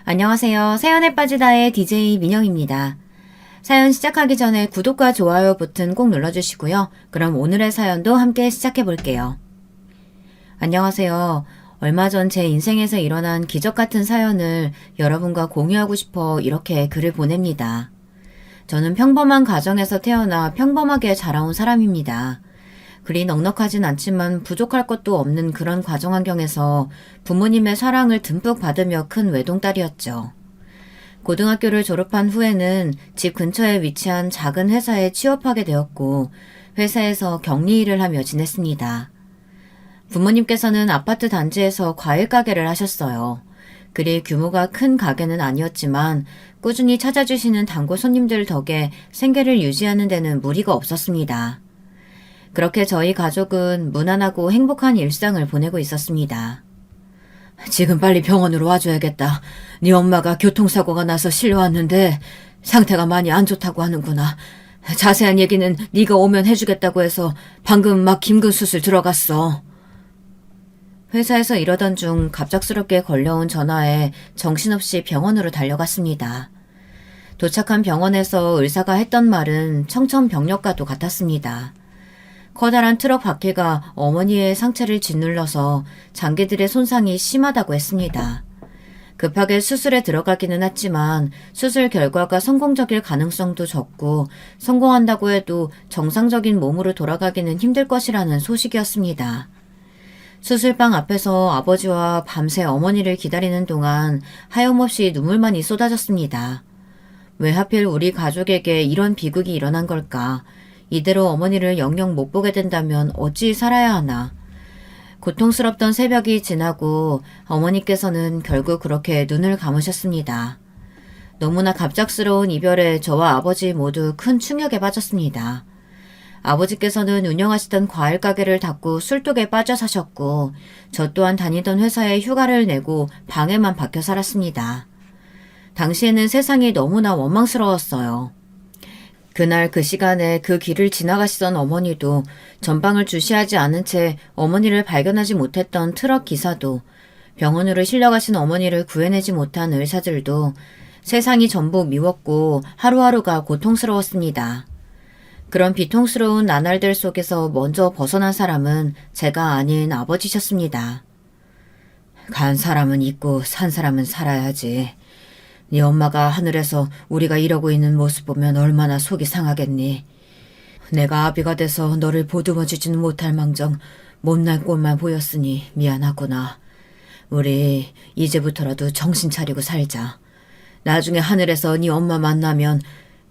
안녕하세요. 사연에 빠지다의 DJ 민영입니다. 사연 시작하기 전에 구독과 좋아요 버튼 꼭 눌러주시고요. 그럼 오늘의 사연도 함께 시작해 볼게요. 안녕하세요. 얼마 전 제 인생에서 일어난 기적 같은 사연을 여러분과 공유하고 싶어 이렇게 글을 보냅니다. 저는 평범한 가정에서 태어나 평범하게 자라온 사람입니다. 그리 넉넉하진 않지만 부족할 것도 없는 그런 가정 환경에서 부모님의 사랑을 듬뿍 받으며 큰 외동딸이었죠. 고등학교를 졸업한 후에는 집 근처에 위치한 작은 회사에 취업하게 되었고 회사에서 격리 일을 하며 지냈습니다. 부모님께서는 아파트 단지에서 과일 가게를 하셨어요. 그리 규모가 큰 가게는 아니었지만 꾸준히 찾아주시는 단골 손님들 덕에 생계를 유지하는 데는 무리가 없었습니다. 그렇게 저희 가족은 무난하고 행복한 일상을 보내고 있었습니다. 지금 빨리 병원으로 와줘야겠다. 네 엄마가 교통사고가 나서 실려왔는데 상태가 많이 안 좋다고 하는구나. 자세한 얘기는 네가 오면 해주겠다고 해서 방금 막 긴급 수술 들어갔어. 회사에서 이러던 중 갑작스럽게 걸려온 전화에 정신없이 병원으로 달려갔습니다. 도착한 병원에서 의사가 했던 말은 청천벽력과도 같았습니다. 커다란 트럭 바퀴가 어머니의 상체를 짓눌러서 장기들의 손상이 심하다고 했습니다. 급하게 수술에 들어가기는 했지만 수술 결과가 성공적일 가능성도 적고 성공한다고 해도 정상적인 몸으로 돌아가기는 힘들 것이라는 소식이었습니다. 수술방 앞에서 아버지와 밤새 어머니를 기다리는 동안 하염없이 눈물만이 쏟아졌습니다. 왜 하필 우리 가족에게 이런 비극이 일어난 걸까? 이대로 어머니를 영영 못 보게 된다면 어찌 살아야 하나. 고통스럽던 새벽이 지나고 어머니께서는 결국 그렇게 눈을 감으셨습니다. 너무나 갑작스러운 이별에 저와 아버지 모두 큰 충격에 빠졌습니다. 아버지께서는 운영하시던 과일 가게를 닫고 술독에 빠져 사셨고 저 또한 다니던 회사에 휴가를 내고 방에만 박혀 살았습니다. 당시에는 세상이 너무나 원망스러웠어요. 그날 그 시간에 그 길을 지나가시던 어머니도 전방을 주시하지 않은 채 어머니를 발견하지 못했던 트럭 기사도 병원으로 실려가신 어머니를 구해내지 못한 의사들도 세상이 전부 미웠고 하루하루가 고통스러웠습니다. 그런 비통스러운 나날들 속에서 먼저 벗어난 사람은 제가 아닌 아버지셨습니다. 간 사람은 있고 산 사람은 살아야지. 네 엄마가 하늘에서 우리가 이러고 있는 모습 보면 얼마나 속이 상하겠니. 내가 아비가 돼서 너를 보듬어주지는 못할 망정 못난 꼴만 보였으니 미안하구나. 우리 이제부터라도 정신 차리고 살자. 나중에 하늘에서 네 엄마 만나면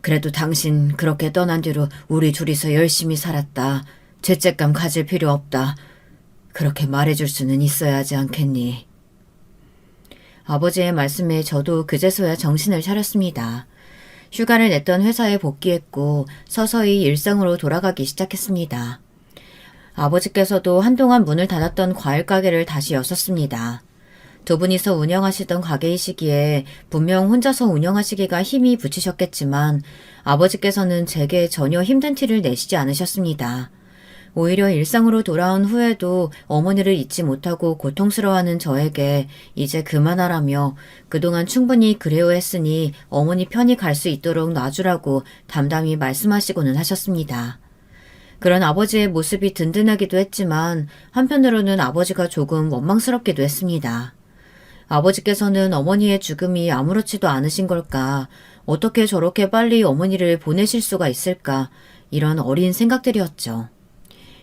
그래도 당신 그렇게 떠난 뒤로 우리 둘이서 열심히 살았다. 죄책감 가질 필요 없다. 그렇게 말해줄 수는 있어야 하지 않겠니? 아버지의 말씀에 저도 그제서야 정신을 차렸습니다. 휴가를 냈던 회사에 복귀했고 서서히 일상으로 돌아가기 시작했습니다. 아버지께서도 한동안 문을 닫았던 과일 가게를 다시 여셨습니다. 두 분이서 운영하시던 가게이시기에 분명 혼자서 운영하시기가 힘이 붙이셨겠지만 아버지께서는 제게 전혀 힘든 티를 내시지 않으셨습니다. 오히려 일상으로 돌아온 후에도 어머니를 잊지 못하고 고통스러워하는 저에게 이제 그만하라며 그동안 충분히 그리워했으니 어머니 편히 갈 수 있도록 놔주라고 담담히 말씀하시고는 하셨습니다. 그런 아버지의 모습이 든든하기도 했지만 한편으로는 아버지가 조금 원망스럽기도 했습니다. 아버지께서는 어머니의 죽음이 아무렇지도 않으신 걸까? 어떻게 저렇게 빨리 어머니를 보내실 수가 있을까? 이런 어린 생각들이었죠.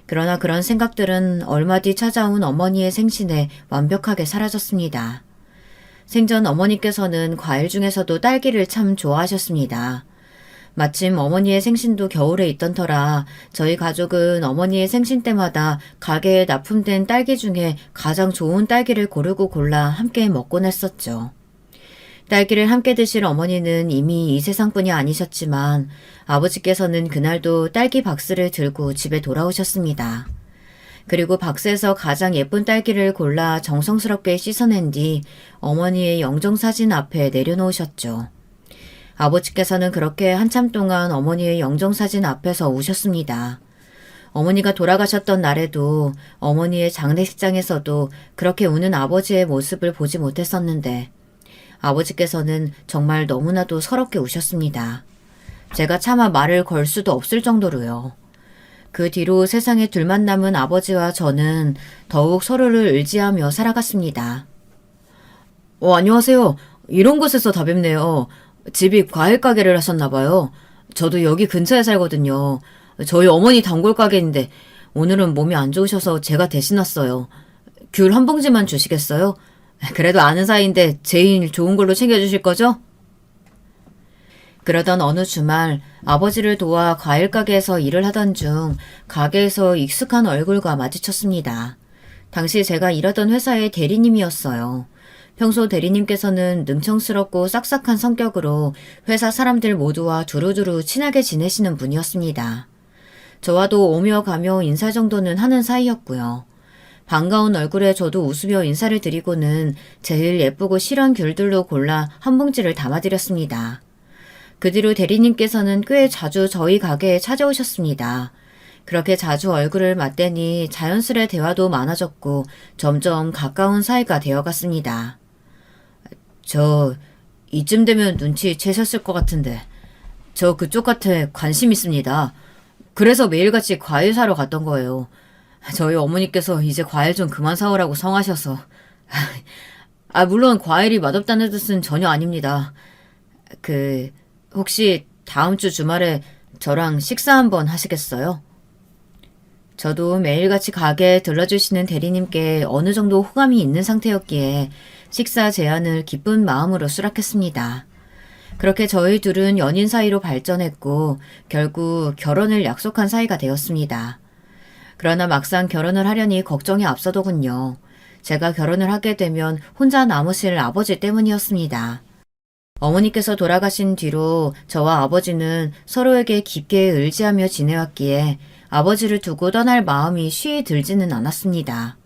그러나 그런 생각들은 얼마 뒤 찾아온 어머니의 생신에 완벽하게 사라졌습니다. 생전 어머니께서는 과일 중에서도 딸기를 참 좋아하셨습니다. 마침 어머니의 생신도 겨울에 있던 터라 저희 가족은 어머니의 생신 때마다 가게에 납품된 딸기 중에 가장 좋은 딸기를 고르고 골라 함께 먹곤 했었죠. 딸기를 함께 드실 어머니는 이미 이 세상뿐이 아니셨지만 아버지께서는 그날도 딸기 박스를 들고 집에 돌아오셨습니다. 그리고 박스에서 가장 예쁜 딸기를 골라 정성스럽게 씻어낸 뒤 어머니의 영정사진 앞에 내려놓으셨죠. 아버지께서는 그렇게 한참 동안 어머니의 영정사진 앞에서 우셨습니다. 어머니가 돌아가셨던 날에도 어머니의 장례식장에서도 그렇게 우는 아버지의 모습을 보지 못했었는데 아버지께서는 정말 너무나도 서럽게 우셨습니다. 제가 차마 말을 걸 수도 없을 정도로요. 그 뒤로 세상에 둘만 남은 아버지와 저는 더욱 서로를 의지하며 살아갔습니다. 안녕하세요. 이런 곳에서 다 뵙네요. 집이 과일 가게를 하셨나 봐요. 저도 여기 근처에 살거든요. 저희 어머니 단골 가게인데 오늘은 몸이 안 좋으셔서 제가 대신 왔어요. 귤 한 봉지만 주시겠어요? 그래도 아는 사이인데 제일 좋은 걸로 챙겨주실 거죠? 그러던 어느 주말 아버지를 도와 과일 가게에서 일을 하던 중 가게에서 익숙한 얼굴과 마주쳤습니다. 당시 제가 일하던 회사의 대리님이었어요. 평소 대리님께서는 능청스럽고 싹싹한 성격으로 회사 사람들 모두와 두루두루 친하게 지내시는 분이었습니다. 저와도 오며 가며 인사 정도는 하는 사이였고요. 반가운 얼굴에 저도 웃으며 인사를 드리고는 제일 예쁘고 실한 귤들로 골라 한 봉지를 담아드렸습니다. 그 뒤로 대리님께서는 꽤 자주 저희 가게에 찾아오셨습니다. 그렇게 자주 얼굴을 맞대니 자연스레 대화도 많아졌고 점점 가까운 사이가 되어갔습니다. 저 이쯤 되면 눈치채셨을 것 같은데 저 그쪽 밭에 관심 있습니다. 그래서 매일같이 과일 사러 갔던 거예요. 저희 어머니께서 이제 과일 좀 그만 사오라고 성하셔서. 물론 과일이 맛없다는 뜻은 전혀 아닙니다. 혹시 다음 주 주말에 저랑 식사 한번 하시겠어요? 저도 매일같이 가게에 들러주시는 대리님께 어느 정도 호감이 있는 상태였기에 식사 제안을 기쁜 마음으로 수락했습니다. 그렇게 저희 둘은 연인 사이로 발전했고 결국 결혼을 약속한 사이가 되었습니다. 그러나 막상 결혼을 하려니 걱정이 앞서더군요. 제가 결혼을 하게 되면 혼자 남으실 아버지 때문이었습니다. 어머니께서 돌아가신 뒤로 저와 아버지는 서로에게 깊게 의지하며 지내왔기에 아버지를 두고 떠날 마음이 쉬이 들지는 않았습니다.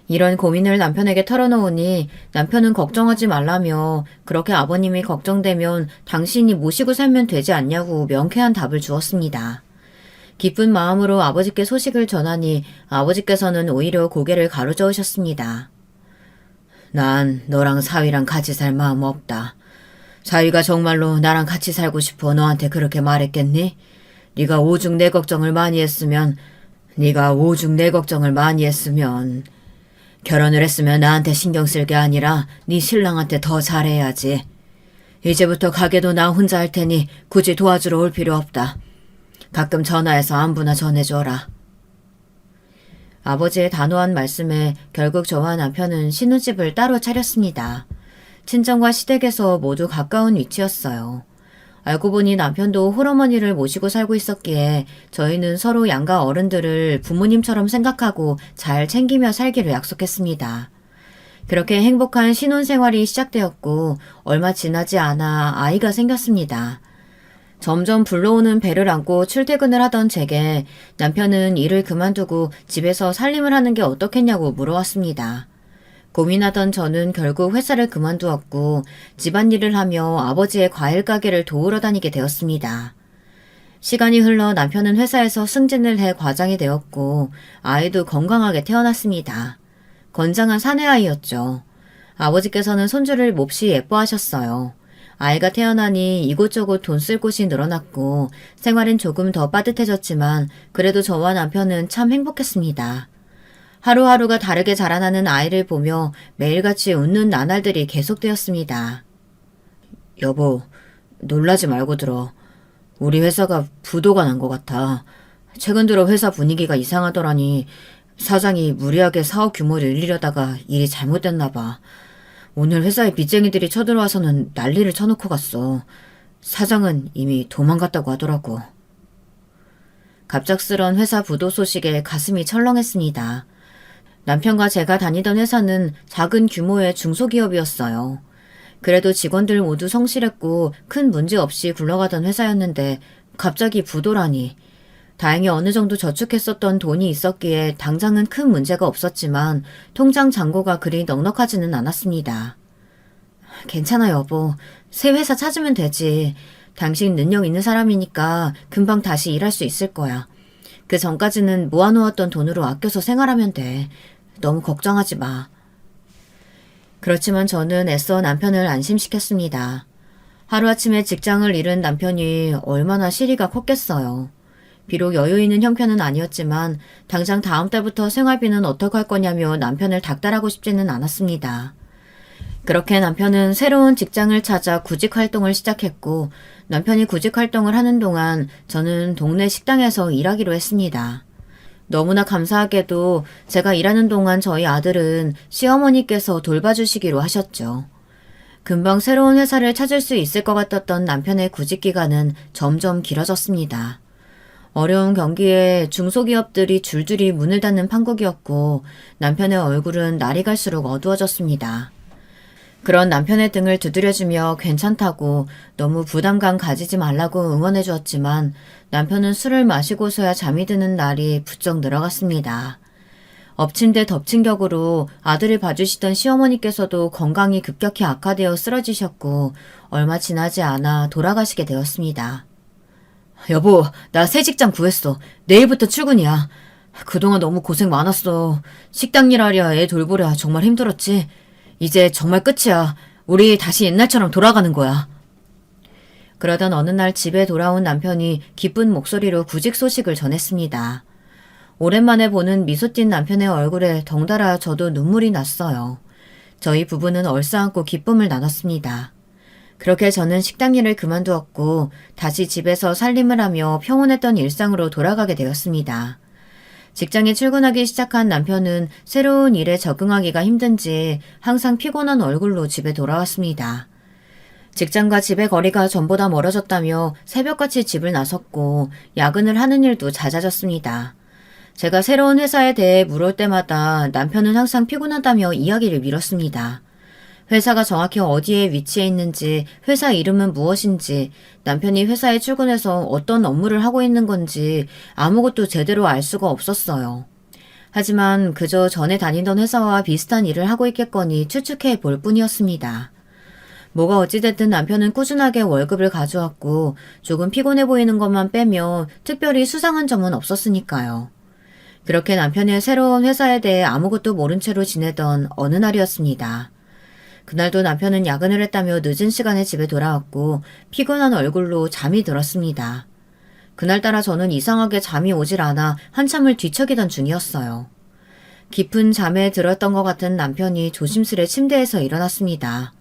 이런 고민을 남편에게 털어놓으니 남편은 걱정하지 말라며 그렇게 아버님이 걱정되면 당신이 모시고 살면 되지 않냐고 명쾌한 답을 주었습니다. 기쁜 마음으로 아버지께 소식을 전하니 아버지께서는 오히려 고개를 가로저으셨습니다. 난 너랑 사위랑 같이 살 마음 없다. 사위가 정말로 나랑 같이 살고 싶어 너한테 그렇게 말했겠니? 네가 오죽 내 걱정을 많이 했으면 결혼을 했으면 나한테 신경 쓸 게 아니라 네 신랑한테 더 잘해야지. 이제부터 가게도 나 혼자 할 테니 굳이 도와주러 올 필요 없다. 가끔 전화해서 안부나 전해줘라. 아버지의 단호한 말씀에 결국 저와 남편은 신혼집을 따로 차렸습니다. 친정과 시댁에서 모두 가까운 위치였어요. 알고 보니 남편도 홀어머니를 모시고 살고 있었기에 저희는 서로 양가 어른들을 부모님처럼 생각하고 잘 챙기며 살기로 약속했습니다. 그렇게 행복한 신혼생활이 시작되었고 얼마 지나지 않아 아이가 생겼습니다. 점점 불러오는 배를 안고 출퇴근을 하던 제게 남편은 일을 그만두고 집에서 살림을 하는 게 어떻겠냐고 물어왔습니다. 고민하던 저는 결국 회사를 그만두었고 집안일을 하며 아버지의 과일 가게를 도우러 다니게 되었습니다. 시간이 흘러 남편은 회사에서 승진을 해 과장이 되었고 아이도 건강하게 태어났습니다. 건장한 사내아이였죠. 아버지께서는 손주를 몹시 예뻐하셨어요. 아이가 태어나니 이곳저곳 돈 쓸 곳이 늘어났고 생활은 조금 더 빠듯해졌지만 그래도 저와 남편은 참 행복했습니다. 하루하루가 다르게 자라나는 아이를 보며 매일같이 웃는 나날들이 계속되었습니다. 여보, 놀라지 말고 들어. 우리 회사가 부도가 난 것 같아. 최근 들어 회사 분위기가 이상하더라니 사장이 무리하게 사업 규모를 늘리려다가 일이 잘못됐나 봐. 오늘 회사에 빚쟁이들이 쳐들어와서는 난리를 쳐놓고 갔어. 사장은 이미 도망갔다고 하더라고. 갑작스런 회사 부도 소식에 가슴이 철렁했습니다. 남편과 제가 다니던 회사는 작은 규모의 중소기업이었어요. 그래도 직원들 모두 성실했고 큰 문제 없이 굴러가던 회사였는데 갑자기 부도라니. 다행히 어느 정도 저축했었던 돈이 있었기에 당장은 큰 문제가 없었지만 통장 잔고가 그리 넉넉하지는 않았습니다. 괜찮아 여보. 새 회사 찾으면 되지. 당신 능력 있는 사람이니까 금방 다시 일할 수 있을 거야. 그 전까지는 모아놓았던 돈으로 아껴서 생활하면 돼. 너무 걱정하지 마. 그렇지만 저는 애써 남편을 안심시켰습니다. 하루아침에 직장을 잃은 남편이 얼마나 시리가 컸겠어요. 비록 여유 있는 형편은 아니었지만 당장 다음 달부터 생활비는 어떡할 거냐며 남편을 닥달하고 싶지는 않았습니다. 그렇게 남편은 새로운 직장을 찾아 구직 활동을 시작했고 남편이 구직 활동을 하는 동안 저는 동네 식당에서 일하기로 했습니다. 너무나 감사하게도 제가 일하는 동안 저희 아들은 시어머니께서 돌봐주시기로 하셨죠. 금방 새로운 회사를 찾을 수 있을 것 같았던 남편의 구직 기간은 점점 길어졌습니다. 어려운 경기에 중소기업들이 줄줄이 문을 닫는 판국이었고 남편의 얼굴은 날이 갈수록 어두워졌습니다. 그런 남편의 등을 두드려주며 괜찮다고 너무 부담감 가지지 말라고 응원해 주었지만 남편은 술을 마시고서야 잠이 드는 날이 부쩍 늘어갔습니다. 엎친 데 덮친 격으로 아들을 봐주시던 시어머니께서도 건강이 급격히 악화되어 쓰러지셨고 얼마 지나지 않아 돌아가시게 되었습니다. 여보, 나 새 직장 구했어. 내일부터 출근이야. 그동안 너무 고생 많았어. 식당 일하랴 애 돌보랴 정말 힘들었지. 이제 정말 끝이야. 우리 다시 옛날처럼 돌아가는 거야. 그러던 어느 날 집에 돌아온 남편이 기쁜 목소리로 구직 소식을 전했습니다. 오랜만에 보는 미소 띤 남편의 얼굴에 덩달아 저도 눈물이 났어요. 저희 부부는 얼싸안고 기쁨을 나눴습니다. 그렇게 저는 식당 일을 그만두었고 다시 집에서 살림을 하며 평온했던 일상으로 돌아가게 되었습니다. 직장에 출근하기 시작한 남편은 새로운 일에 적응하기가 힘든지 항상 피곤한 얼굴로 집에 돌아왔습니다. 직장과 집의 거리가 전보다 멀어졌다며 새벽같이 집을 나섰고 야근을 하는 일도 잦아졌습니다. 제가 새로운 회사에 대해 물을 때마다 남편은 항상 피곤하다며 이야기를 미뤘습니다. 회사가 정확히 어디에 위치해 있는지, 회사 이름은 무엇인지, 남편이 회사에 출근해서 어떤 업무를 하고 있는 건지 아무것도 제대로 알 수가 없었어요. 하지만 그저 전에 다니던 회사와 비슷한 일을 하고 있겠거니 추측해 볼 뿐이었습니다. 뭐가 어찌됐든 남편은 꾸준하게 월급을 가져왔고 조금 피곤해 보이는 것만 빼면 특별히 수상한 점은 없었으니까요. 그렇게 남편의 새로운 회사에 대해 아무것도 모른 채로 지내던 어느 날이었습니다. 그날도 남편은 야근을 했다며 늦은 시간에 집에 돌아왔고 피곤한 얼굴로 잠이 들었습니다. 그날따라 저는 이상하게 잠이 오질 않아 한참을 뒤척이던 중이었어요. 깊은 잠에 들었던 것 같은 남편이 조심스레 침대에서 일어났습니다.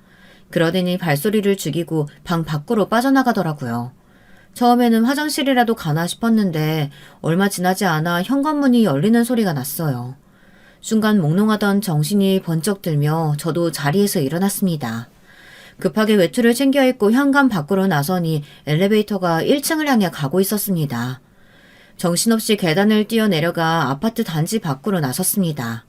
그러더니 발소리를 죽이고 방 밖으로 빠져나가더라고요. 처음에는 화장실이라도 가나 싶었는데 얼마 지나지 않아 현관문이 열리는 소리가 났어요. 순간 몽롱하던 정신이 번쩍 들며 저도 자리에서 일어났습니다. 급하게 외투를 챙겨 입고 현관 밖으로 나서니 엘리베이터가 1층을 향해 가고 있었습니다. 정신없이 계단을 뛰어내려가 아파트 단지 밖으로 나섰습니다.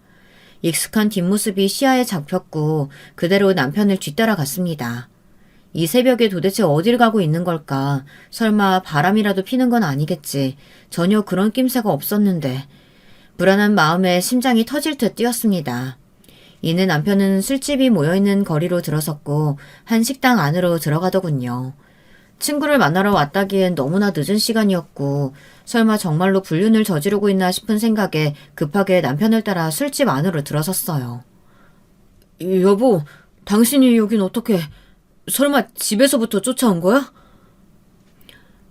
익숙한 뒷모습이 시야에 잡혔고 그대로 남편을 뒤따라갔습니다. 이 새벽에 도대체 어딜 가고 있는 걸까? 설마 바람이라도 피는 건 아니겠지. 전혀 그런 낌새가 없었는데 불안한 마음에 심장이 터질 듯 뛰었습니다. 이내 남편은 술집이 모여있는 거리로 들어섰고 한 식당 안으로 들어가더군요. 친구를 만나러 왔다기엔 너무나 늦은 시간이었고 설마 정말로 불륜을 저지르고 있나 싶은 생각에 급하게 남편을 따라 술집 안으로 들어섰어요. 여보, 당신이 여긴 어떻게... 설마 집에서부터 쫓아온 거야?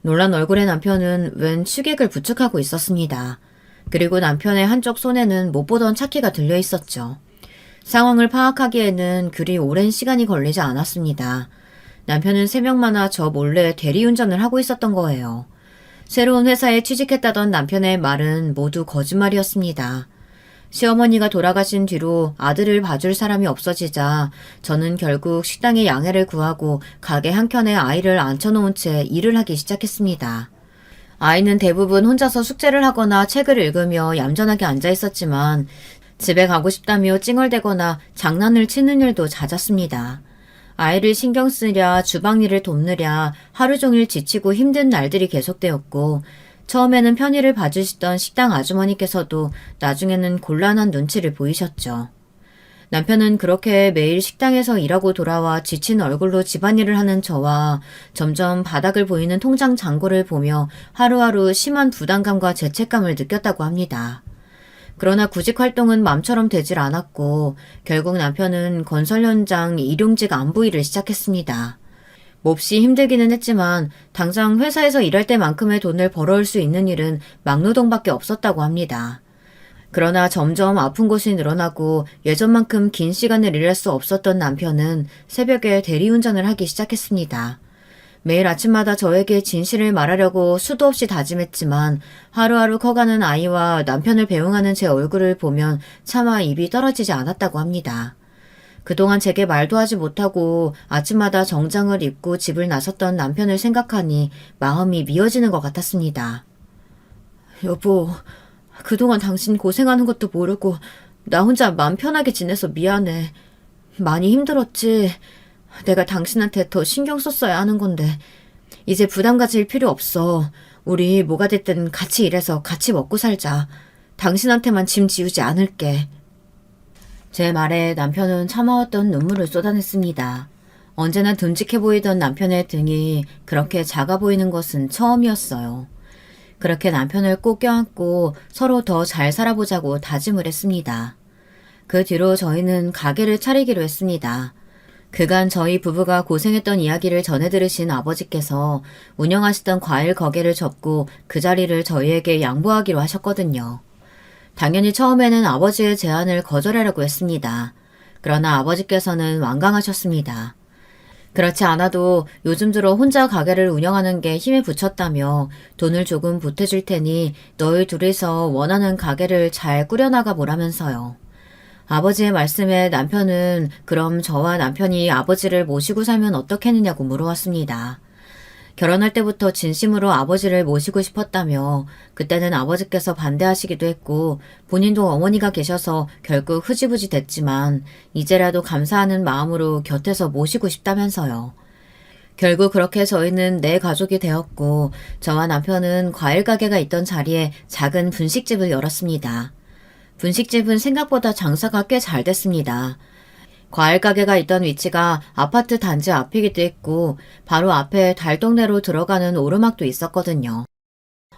놀란 얼굴의 남편은 웬 취객을 부축하고 있었습니다. 그리고 남편의 한쪽 손에는 못 보던 차키가 들려 있었죠. 상황을 파악하기에는 그리 오랜 시간이 걸리지 않았습니다. 남편은 새벽마다 저 몰래 대리운전을 하고 있었던 거예요. 새로운 회사에 취직했다던 남편의 말은 모두 거짓말이었습니다. 시어머니가 돌아가신 뒤로 아들을 봐줄 사람이 없어지자 저는 결국 식당에 양해를 구하고 가게 한켠에 아이를 앉혀놓은 채 일을 하기 시작했습니다. 아이는 대부분 혼자서 숙제를 하거나 책을 읽으며 얌전하게 앉아 있었지만 집에 가고 싶다며 찡얼대거나 장난을 치는 일도 잦았습니다. 아이를 신경 쓰랴 주방 일을 돕느랴 하루 종일 지치고 힘든 날들이 계속되었고 처음에는 편의를 봐주시던 식당 아주머니께서도 나중에는 곤란한 눈치를 보이셨죠. 남편은 그렇게 매일 식당에서 일하고 돌아와 지친 얼굴로 집안일을 하는 저와 점점 바닥을 보이는 통장 잔고를 보며 하루하루 심한 부담감과 죄책감을 느꼈다고 합니다. 그러나 구직 활동은 맘처럼 되질 않았고 결국 남편은 건설 현장 일용직 안부 일을 시작했습니다. 몹시 힘들기는 했지만 당장 회사에서 일할 때만큼의 돈을 벌어올 수 있는 일은 막노동밖에 없었다고 합니다. 그러나 점점 아픈 곳이 늘어나고 예전만큼 긴 시간을 일할 수 없었던 남편은 새벽에 대리운전을 하기 시작했습니다. 매일 아침마다 저에게 진실을 말하려고 수도 없이 다짐했지만 하루하루 커가는 아이와 남편을 배웅하는 제 얼굴을 보면 차마 입이 떨어지지 않았다고 합니다. 그동안 제게 말도 하지 못하고 아침마다 정장을 입고 집을 나섰던 남편을 생각하니 마음이 미어지는 것 같았습니다. 여보, 그동안 당신 고생하는 것도 모르고 나 혼자 마음 편하게 지내서 미안해. 많이 힘들었지. 내가 당신한테 더 신경 썼어야 하는 건데 이제 부담 가질 필요 없어. 우리 뭐가 됐든 같이 일해서 같이 먹고 살자. 당신한테만 짐 지우지 않을게. 제 말에 남편은 참아왔던 눈물을 쏟아냈습니다. 언제나 듬직해 보이던 남편의 등이 그렇게 작아 보이는 것은 처음이었어요. 그렇게 남편을 꼭 껴안고 서로 더 잘 살아보자고 다짐을 했습니다. 그 뒤로 저희는 가게를 차리기로 했습니다. 그간 저희 부부가 고생했던 이야기를 전해 들으신 아버지께서 운영하시던 과일 가게를 접고 그 자리를 저희에게 양보하기로 하셨거든요. 당연히 처음에는 아버지의 제안을 거절하려고 했습니다. 그러나 아버지께서는 완강하셨습니다. 그렇지 않아도 요즘 들어 혼자 가게를 운영하는 게 힘에 부쳤다며 돈을 조금 보태줄 테니 너희 둘이서 원하는 가게를 잘 꾸려나가 보라면서요. 아버지의 말씀에 남편은 그럼 저와 남편이 아버지를 모시고 살면 어떻겠느냐고 물어왔습니다. 결혼할 때부터 진심으로 아버지를 모시고 싶었다며 그때는 아버지께서 반대하시기도 했고 본인도 어머니가 계셔서 결국 흐지부지 됐지만 이제라도 감사하는 마음으로 곁에서 모시고 싶다면서요. 결국 그렇게 저희는 네 가족이 되었고 저와 남편은 과일 가게가 있던 자리에 작은 분식집을 열었습니다. 분식집은 생각보다 장사가 꽤 잘 됐습니다. 과일 가게가 있던 위치가 아파트 단지 앞이기도 했고 바로 앞에 달동네로 들어가는 오르막도 있었거든요.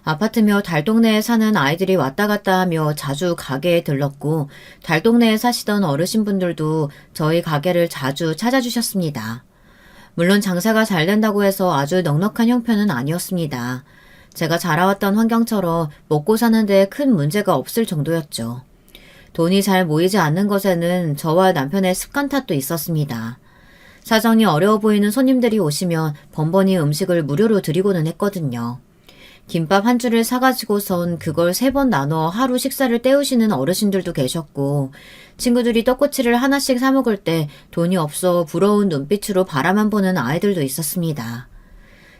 아파트며 달동네에 사는 아이들이 왔다 갔다 하며 자주 가게에 들렀고 달동네에 사시던 어르신분들도 저희 가게를 자주 찾아주셨습니다. 물론 장사가 잘 된다고 해서 아주 넉넉한 형편은 아니었습니다. 제가 자라왔던 환경처럼 먹고 사는 데 큰 문제가 없을 정도였죠. 돈이 잘 모이지 않는 것에는 저와 남편의 습관 탓도 있었습니다. 사정이 어려워 보이는 손님들이 오시면 번번이 음식을 무료로 드리고는 했거든요. 김밥 한 줄을 사가지고선 그걸 3번 나눠 하루 식사를 때우시는 어르신들도 계셨고 친구들이 떡꼬치를 하나씩 사 먹을 때 돈이 없어 부러운 눈빛으로 바라만 보는 아이들도 있었습니다.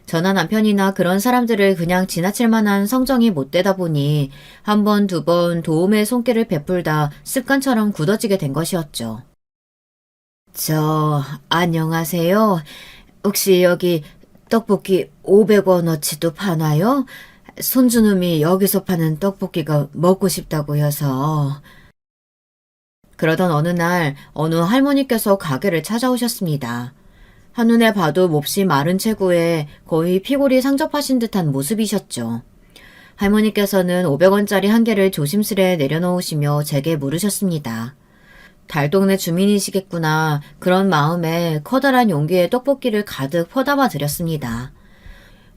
저나 남편이나 그런 사람들을 그냥 지나칠 만한 성정이 못 되다 보니 한 번, 두 번 도움의 손길을 베풀다 습관처럼 굳어지게 된 것이었죠. 안녕하세요. 혹시 여기 떡볶이 500원어치도 파나요? 손주놈이 여기서 파는 떡볶이가 먹고 싶다고 해서. 그러던 어느 날 어느 할머니께서 가게를 찾아오셨습니다. 한눈에 봐도 몹시 마른 체구에 거의 피골이 상접하신 듯한 모습이셨죠. 할머니께서는 500원짜리 한 개를 조심스레 내려놓으시며 제게 물으셨습니다. 달동네 주민이시겠구나. 그런 마음에 커다란 용기에 떡볶이를 가득 퍼담아 드렸습니다.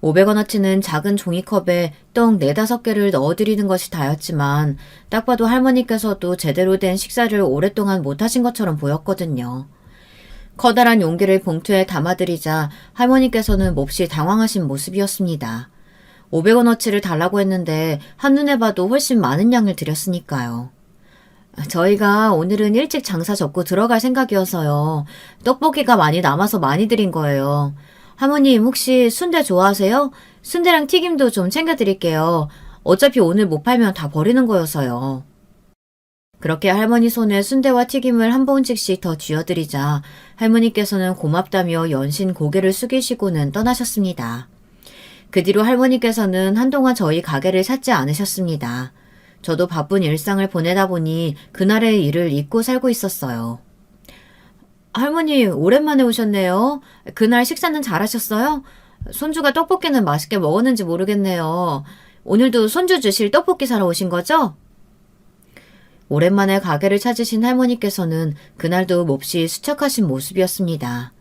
500원어치는 작은 종이컵에 떡 4-5개를 넣어드리는 것이 다였지만 딱 봐도 할머니께서도 제대로 된 식사를 오랫동안 못하신 것처럼 보였거든요. 커다란 용기를 봉투에 담아드리자 할머니께서는 몹시 당황하신 모습이었습니다. 500원어치를 달라고 했는데 한눈에 봐도 훨씬 많은 양을 드렸으니까요. 저희가 오늘은 일찍 장사 접고 들어갈 생각이어서요. 떡볶이가 많이 남아서 많이 드린 거예요. 할머님 혹시 순대 좋아하세요? 순대랑 튀김도 좀 챙겨드릴게요. 어차피 오늘 못 팔면 다 버리는 거여서요. 그렇게 할머니 손에 순대와 튀김을 한 봉지씩 더 쥐어드리자 할머니께서는 고맙다며 연신 고개를 숙이시고는 떠나셨습니다. 그 뒤로 할머니께서는 한동안 저희 가게를 찾지 않으셨습니다. 저도 바쁜 일상을 보내다 보니 그날의 일을 잊고 살고 있었어요. 할머니 오랜만에 오셨네요. 그날 식사는 잘하셨어요? 손주가 떡볶이는 맛있게 먹었는지 모르겠네요. 오늘도 손주 주실 떡볶이 사러 오신 거죠? 오랜만에 가게를 찾으신 할머니께서는 그날도 몹시 수척하신 모습이었습니다.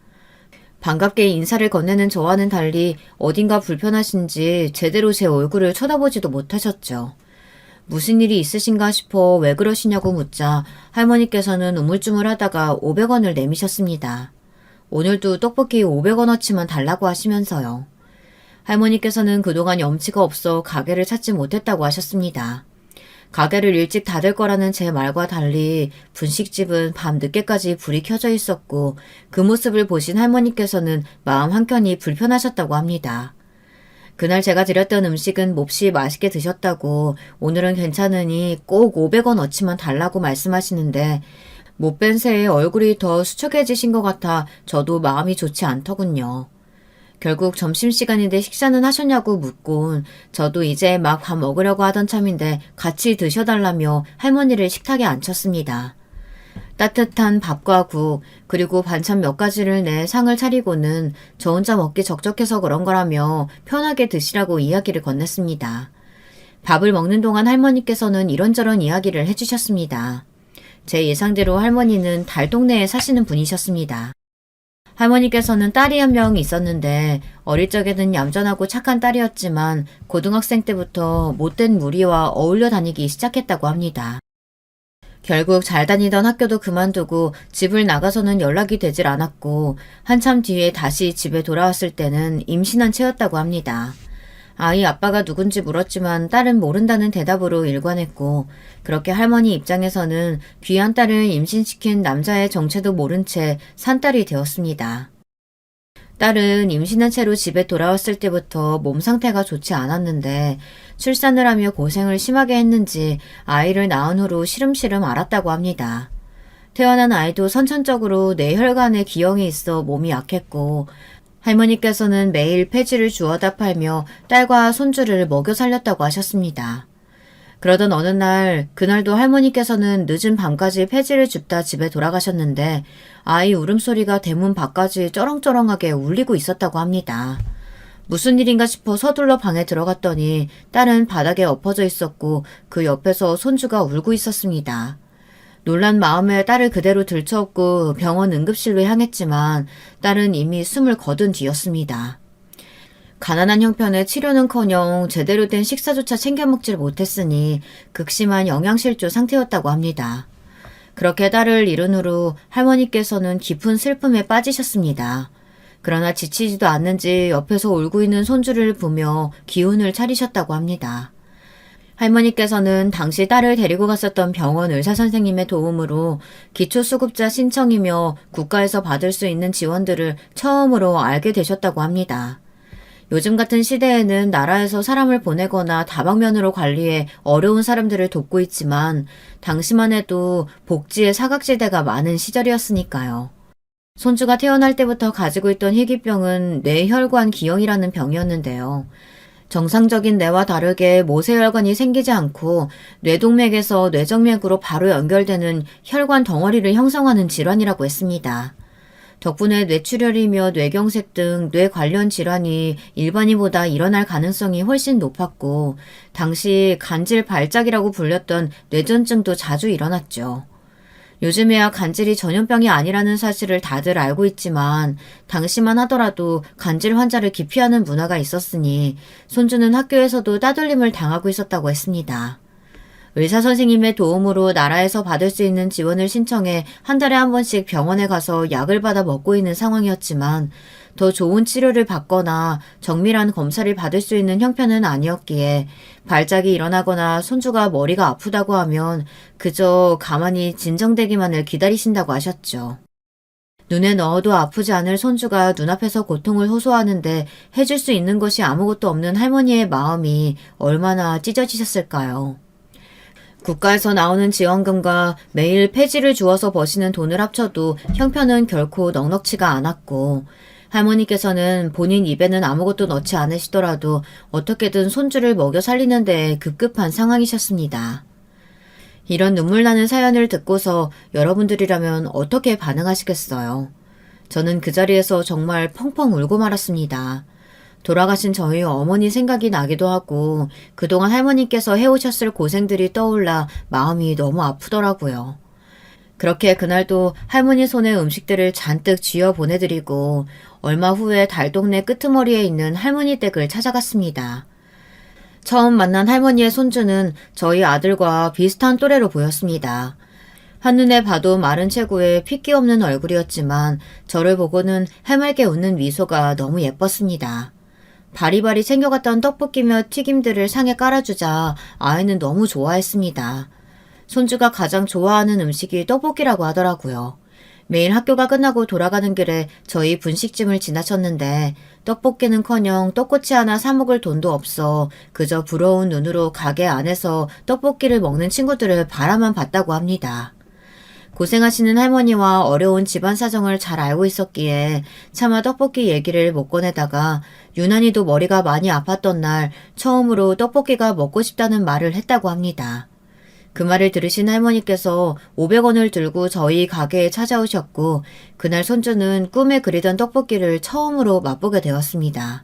반갑게 인사를 건네는 저와는 달리 어딘가 불편하신지 제대로 제 얼굴을 쳐다보지도 못하셨죠. 무슨 일이 있으신가 싶어 왜 그러시냐고 묻자 할머니께서는 우물쭈물하다가 500원을 내미셨습니다. 오늘도 떡볶이 500원어치만 달라고 하시면서요. 할머니께서는 그동안 염치가 없어 가게를 찾지 못했다고 하셨습니다. 가게를 일찍 닫을 거라는 제 말과 달리 분식집은 밤 늦게까지 불이 켜져 있었고 그 모습을 보신 할머니께서는 마음 한켠이 불편하셨다고 합니다. 그날 제가 드렸던 음식은 몹시 맛있게 드셨다고 오늘은 괜찮으니 꼭 500원어치만 달라고 말씀하시는데 못 뵌 새에 얼굴이 더 수척해지신 것 같아 저도 마음이 좋지 않더군요. 결국 점심시간인데 식사는 하셨냐고 묻곤 저도 이제 막 밥 먹으려고 하던 참인데 같이 드셔달라며 할머니를 식탁에 앉혔습니다. 따뜻한 밥과 국, 그리고 반찬 몇 가지를 내 상을 차리고는 저 혼자 먹기 적적해서 그런 거라며 편하게 드시라고 이야기를 건넸습니다. 밥을 먹는 동안 할머니께서는 이런저런 이야기를 해주셨습니다. 제 예상대로 할머니는 달 동네에 사시는 분이셨습니다. 할머니께서는 딸이 한 명 있었는데 어릴 적에는 얌전하고 착한 딸이었지만 고등학생 때부터 못된 무리와 어울려 다니기 시작했다고 합니다. 결국 잘 다니던 학교도 그만두고 집을 나가서는 연락이 되질 않았고 한참 뒤에 다시 집에 돌아왔을 때는 임신한 채였다고 합니다. 아이 아빠가 누군지 물었지만 딸은 모른다는 대답으로 일관했고 그렇게 할머니 입장에서는 귀한 딸을 임신시킨 남자의 정체도 모른 채 산딸이 되었습니다. 딸은 임신한 채로 집에 돌아왔을 때부터 몸 상태가 좋지 않았는데 출산을 하며 고생을 심하게 했는지 아이를 낳은 후로 시름시름 앓았다고 합니다. 태어난 아이도 선천적으로 뇌혈관에 기형이 있어 몸이 약했고 할머니께서는 매일 폐지를 주워다 팔며 딸과 손주를 먹여 살렸다고 하셨습니다. 그러던 어느 날, 그날도 할머니께서는 늦은 밤까지 폐지를 줍다 집에 돌아가셨는데 아이 울음소리가 대문 밖까지 쩌렁쩌렁하게 울리고 있었다고 합니다. 무슨 일인가 싶어 서둘러 방에 들어갔더니 딸은 바닥에 엎어져 있었고 그 옆에서 손주가 울고 있었습니다. 놀란 마음에 딸을 그대로 들쳐업고 병원 응급실로 향했지만 딸은 이미 숨을 거둔 뒤였습니다. 가난한 형편에 치료는커녕 제대로 된 식사조차 챙겨 먹질 못했으니 극심한 영양실조 상태였다고 합니다. 그렇게 딸을 잃은 후로 할머니께서는 깊은 슬픔에 빠지셨습니다. 그러나 지치지도 않는지 옆에서 울고 있는 손주를 보며 기운을 차리셨다고 합니다. 할머니께서는 당시 딸을 데리고 갔었던 병원 의사선생님의 도움으로 기초수급자 신청이며 국가에서 받을 수 있는 지원들을 처음으로 알게 되셨다고 합니다. 요즘 같은 시대에는 나라에서 사람을 보내거나 다방면으로 관리해 어려운 사람들을 돕고 있지만 당시만 해도 복지의 사각지대가 많은 시절이었으니까요. 손주가 태어날 때부터 가지고 있던 희귀병은 뇌혈관 기형이라는 병이었는데요. 정상적인 뇌와 다르게 모세혈관이 생기지 않고 뇌동맥에서 뇌정맥으로 바로 연결되는 혈관 덩어리를 형성하는 질환이라고 했습니다. 덕분에 뇌출혈이며 뇌경색 등 뇌 관련 질환이 일반인보다 일어날 가능성이 훨씬 높았고 당시 간질 발작이라고 불렸던 뇌전증도 자주 일어났죠. 요즘에야 간질이 전염병이 아니라는 사실을 다들 알고 있지만 당시만 하더라도 간질 환자를 기피하는 문화가 있었으니 손주는 학교에서도 따돌림을 당하고 있었다고 했습니다. 의사 선생님의 도움으로 나라에서 받을 수 있는 지원을 신청해 한 달에 한 번씩 병원에 가서 약을 받아 먹고 있는 상황이었지만 더 좋은 치료를 받거나 정밀한 검사를 받을 수 있는 형편은 아니었기에 발작이 일어나거나 손주가 머리가 아프다고 하면 그저 가만히 진정되기만을 기다리신다고 하셨죠. 눈에 넣어도 아프지 않을 손주가 눈앞에서 고통을 호소하는데 해줄 수 있는 것이 아무것도 없는 할머니의 마음이 얼마나 찢어지셨을까요? 국가에서 나오는 지원금과 매일 폐지를 주어서 버시는 돈을 합쳐도 형편은 결코 넉넉치가 않았고 할머니께서는 본인 입에는 아무것도 넣지 않으시더라도 어떻게든 손주를 먹여 살리는 데 급급한 상황이셨습니다. 이런 눈물 나는 사연을 듣고서 여러분들이라면 어떻게 반응하시겠어요? 저는 그 자리에서 정말 펑펑 울고 말았습니다. 돌아가신 저희 어머니 생각이 나기도 하고 그동안 할머니께서 해오셨을 고생들이 떠올라 마음이 너무 아프더라고요. 그렇게 그날도 할머니 손에 음식들을 잔뜩 쥐어 보내드리고 얼마 후에 달동네 끄트머리에 있는 할머니 댁을 찾아갔습니다. 처음 만난 할머니의 손주는 저희 아들과 비슷한 또래로 보였습니다. 한눈에 봐도 마른 체구에 핏기 없는 얼굴이었지만 저를 보고는 해맑게 웃는 미소가 너무 예뻤습니다. 바리바리 챙겨갔던 떡볶이며 튀김들을 상에 깔아주자 아이는 너무 좋아했습니다. 손주가 가장 좋아하는 음식이 떡볶이라고 하더라고요. 매일 학교가 끝나고 돌아가는 길에 저희 분식집을 지나쳤는데 떡볶이는커녕 떡꼬치 하나 사 먹을 돈도 없어 그저 부러운 눈으로 가게 안에서 떡볶이를 먹는 친구들을 바라만 봤다고 합니다. 고생하시는 할머니와 어려운 집안 사정을 잘 알고 있었기에 차마 떡볶이 얘기를 못 꺼내다가 유난히도 머리가 많이 아팠던 날 처음으로 떡볶이가 먹고 싶다는 말을 했다고 합니다. 그 말을 들으신 할머니께서 500원을 들고 저희 가게에 찾아오셨고 그날 손주는 꿈에 그리던 떡볶이를 처음으로 맛보게 되었습니다.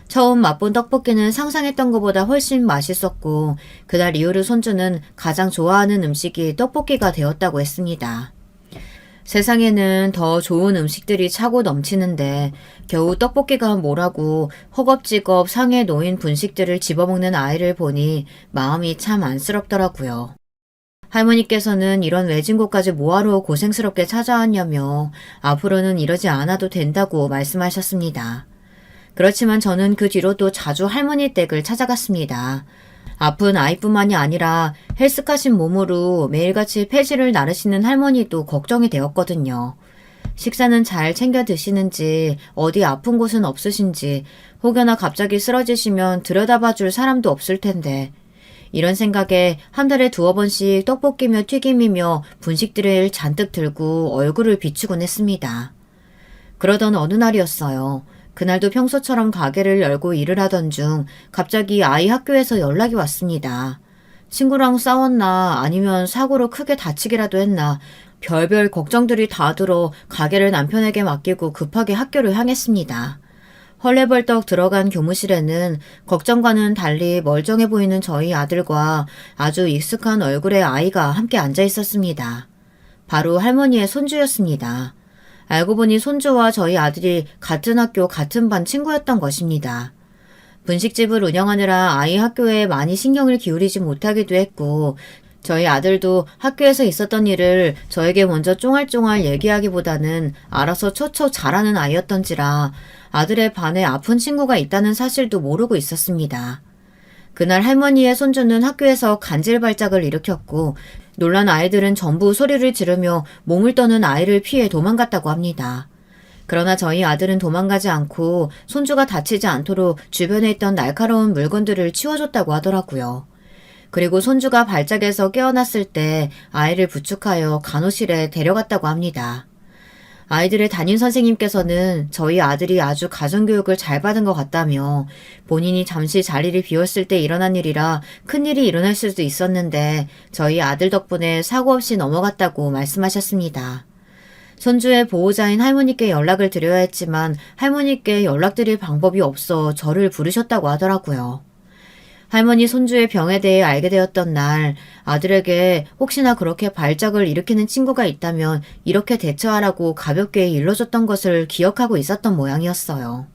처음 맛본 떡볶이는 상상했던 것보다 훨씬 맛있었고 그날 이후로 손주는 가장 좋아하는 음식이 떡볶이가 되었다고 했습니다. 세상에는 더 좋은 음식들이 차고 넘치는데 겨우 떡볶이가 뭐라고 허겁지겁 상에 놓인 분식들을 집어먹는 아이를 보니 마음이 참 안쓰럽더라고요. 할머니께서는 이런 외진 곳까지 뭐하러 고생스럽게 찾아왔냐며 앞으로는 이러지 않아도 된다고 말씀하셨습니다. 그렇지만 저는 그 뒤로도 자주 할머니 댁을 찾아갔습니다. 아픈 아이뿐만이 아니라 헬스카신 몸으로 매일같이 폐지를 나르시는 할머니도 걱정이 되었거든요. 식사는 잘 챙겨 드시는지, 어디 아픈 곳은 없으신지, 혹여나 갑자기 쓰러지시면 들여다봐 줄 사람도 없을 텐데, 이런 생각에 한 달에 2-3번씩 떡볶이며 튀김이며 분식들을 잔뜩 들고 얼굴을 비추곤 했습니다. 그러던 어느 날이었어요. 그날도 평소처럼 가게를 열고 일을 하던 중 갑자기 아이 학교에서 연락이 왔습니다. 친구랑 싸웠나 아니면 사고로 크게 다치기라도 했나 별별 걱정들이 다 들어 가게를 남편에게 맡기고 급하게 학교를 향했습니다. 헐레벌떡 들어간 교무실에는 걱정과는 달리 멀쩡해 보이는 저희 아들과 아주 익숙한 얼굴의 아이가 함께 앉아 있었습니다. 바로 할머니의 손주였습니다. 알고 보니 손주와 저희 아들이 같은 학교 같은 반 친구였던 것입니다. 분식집을 운영하느라 아이 학교에 많이 신경을 기울이지 못하기도 했고 저희 아들도 학교에서 있었던 일을 저에게 먼저 쫑알쫑알 얘기하기보다는 알아서 척척 잘하는 아이였던지라 아들의 반에 아픈 친구가 있다는 사실도 모르고 있었습니다. 그날 할머니의 손주는 학교에서 간질발작을 일으켰고 놀란 아이들은 전부 소리를 지르며 몸을 떠는 아이를 피해 도망갔다고 합니다. 그러나 저희 아들은 도망가지 않고 손주가 다치지 않도록 주변에 있던 날카로운 물건들을 치워줬다고 하더라고요. 그리고 손주가 발작에서 깨어났을 때 아이를 부축하여 간호실에 데려갔다고 합니다. 아이들의 담임 선생님께서는 저희 아들이 아주 가정교육을 잘 받은 것 같다며 본인이 잠시 자리를 비웠을 때 일어난 일이라 큰일이 일어날 수도 있었는데 저희 아들 덕분에 사고 없이 넘어갔다고 말씀하셨습니다. 손주의 보호자인 할머니께 연락을 드려야 했지만 할머니께 연락드릴 방법이 없어 저를 부르셨다고 하더라고요. 할머니 손주의 병에 대해 알게 되었던 날 아들에게 혹시나 그렇게 발작을 일으키는 친구가 있다면 이렇게 대처하라고 가볍게 일러줬던 것을 기억하고 있었던 모양이었어요.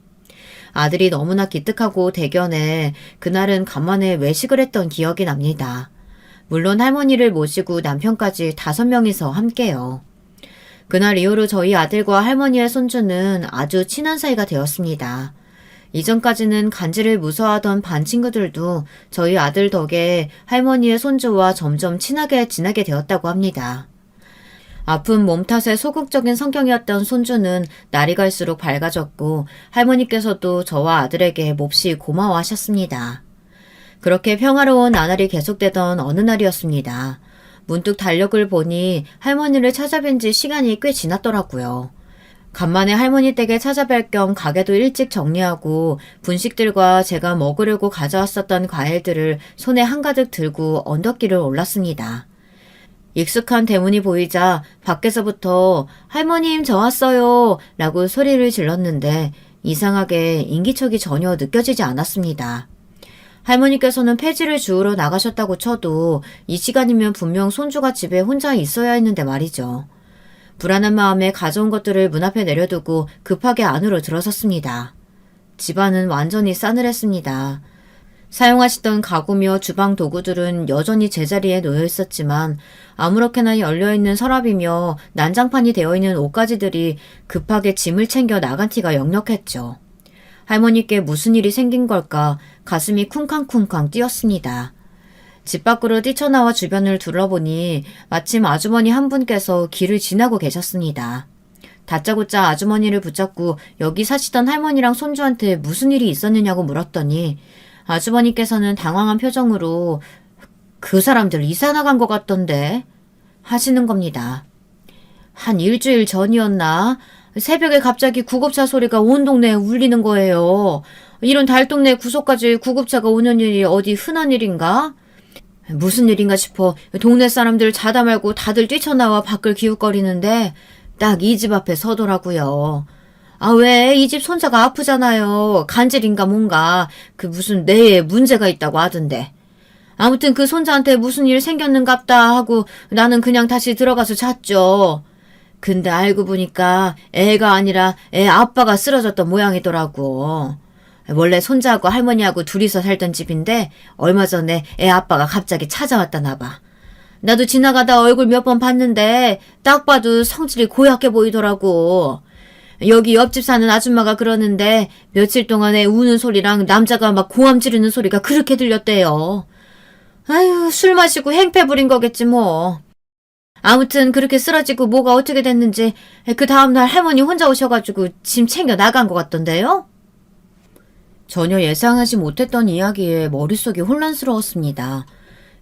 아들이 너무나 기특하고 대견해 그날은 간만에 외식을 했던 기억이 납니다. 물론 할머니를 모시고 남편까지 5명이서 함께요. 그날 이후로 저희 아들과 할머니의 손주는 아주 친한 사이가 되었습니다. 이전까지는 간지를 무서워하던 반 친구들도 저희 아들 덕에 할머니의 손주와 점점 친하게 지내게 되었다고 합니다. 아픈 몸 탓에 소극적인 성격이었던 손주는 날이 갈수록 밝아졌고 할머니께서도 저와 아들에게 몹시 고마워하셨습니다. 그렇게 평화로운 나날이 계속되던 어느 날이었습니다. 문득 달력을 보니 할머니를 찾아뵌 지 시간이 꽤 지났더라고요. 간만에 할머니 댁에 찾아뵐 겸 가게도 일찍 정리하고 분식들과 제가 먹으려고 가져왔었던 과일들을 손에 한가득 들고 언덕길을 올랐습니다. 익숙한 대문이 보이자 밖에서부터 할머님 저 왔어요 라고 소리를 질렀는데 이상하게 인기척이 전혀 느껴지지 않았습니다. 할머니께서는 폐지를 주우러 나가셨다고 쳐도 이 시간이면 분명 손주가 집에 혼자 있어야 했는데 말이죠. 불안한 마음에 가져온 것들을 문 앞에 내려두고 급하게 안으로 들어섰습니다. 집안은 완전히 싸늘했습니다. 사용하시던 가구며 주방 도구들은 여전히 제자리에 놓여 있었지만 아무렇게나 열려있는 서랍이며 난장판이 되어있는 옷가지들이 급하게 짐을 챙겨 나간 티가 역력했죠. 할머니께 무슨 일이 생긴 걸까 가슴이 쿵쾅쿵쾅 뛰었습니다. 집 밖으로 뛰쳐나와 주변을 둘러보니 마침 아주머니 한 분께서 길을 지나고 계셨습니다. 다짜고짜 아주머니를 붙잡고 여기 사시던 할머니랑 손주한테 무슨 일이 있었느냐고 물었더니 아주머니께서는 당황한 표정으로 그 사람들 이사 나간 것 같던데 하시는 겁니다. 한 일주일 전이었나? 새벽에 갑자기 구급차 소리가 온 동네에 울리는 거예요. 이런 달동네 구석까지 구급차가 오는 일이 어디 흔한 일인가? 무슨 일인가 싶어 동네 사람들 자다 말고 다들 뛰쳐나와 밖을 기웃거리는데 딱 이 집 앞에 서더라고요. 아, 왜? 이 집 손자가 아프잖아요. 간질인가 뭔가 그 무슨 뇌에 문제가 있다고 하던데. 아무튼 그 손자한테 무슨 일 생겼는갑다 하고 나는 그냥 다시 들어가서 잤죠. 근데 알고 보니까 애가 아니라 애 아빠가 쓰러졌던 모양이더라고. 원래 손자하고 할머니하고 둘이서 살던 집인데 얼마 전에 애 아빠가 갑자기 찾아왔다나 봐. 나도 지나가다 얼굴 몇 번 봤는데 딱 봐도 성질이 고약해 보이더라고. 여기 옆집 사는 아줌마가 그러는데 며칠 동안에 우는 소리랑 남자가 막 고함 지르는 소리가 그렇게 들렸대요. 아유, 술 마시고 행패 부린 거겠지 뭐. 아무튼 그렇게 쓰러지고 뭐가 어떻게 됐는지 그 다음날 할머니 혼자 오셔가지고 짐 챙겨 나간 것 같던데요? 전혀 예상하지 못했던 이야기에 머릿속이 혼란스러웠습니다.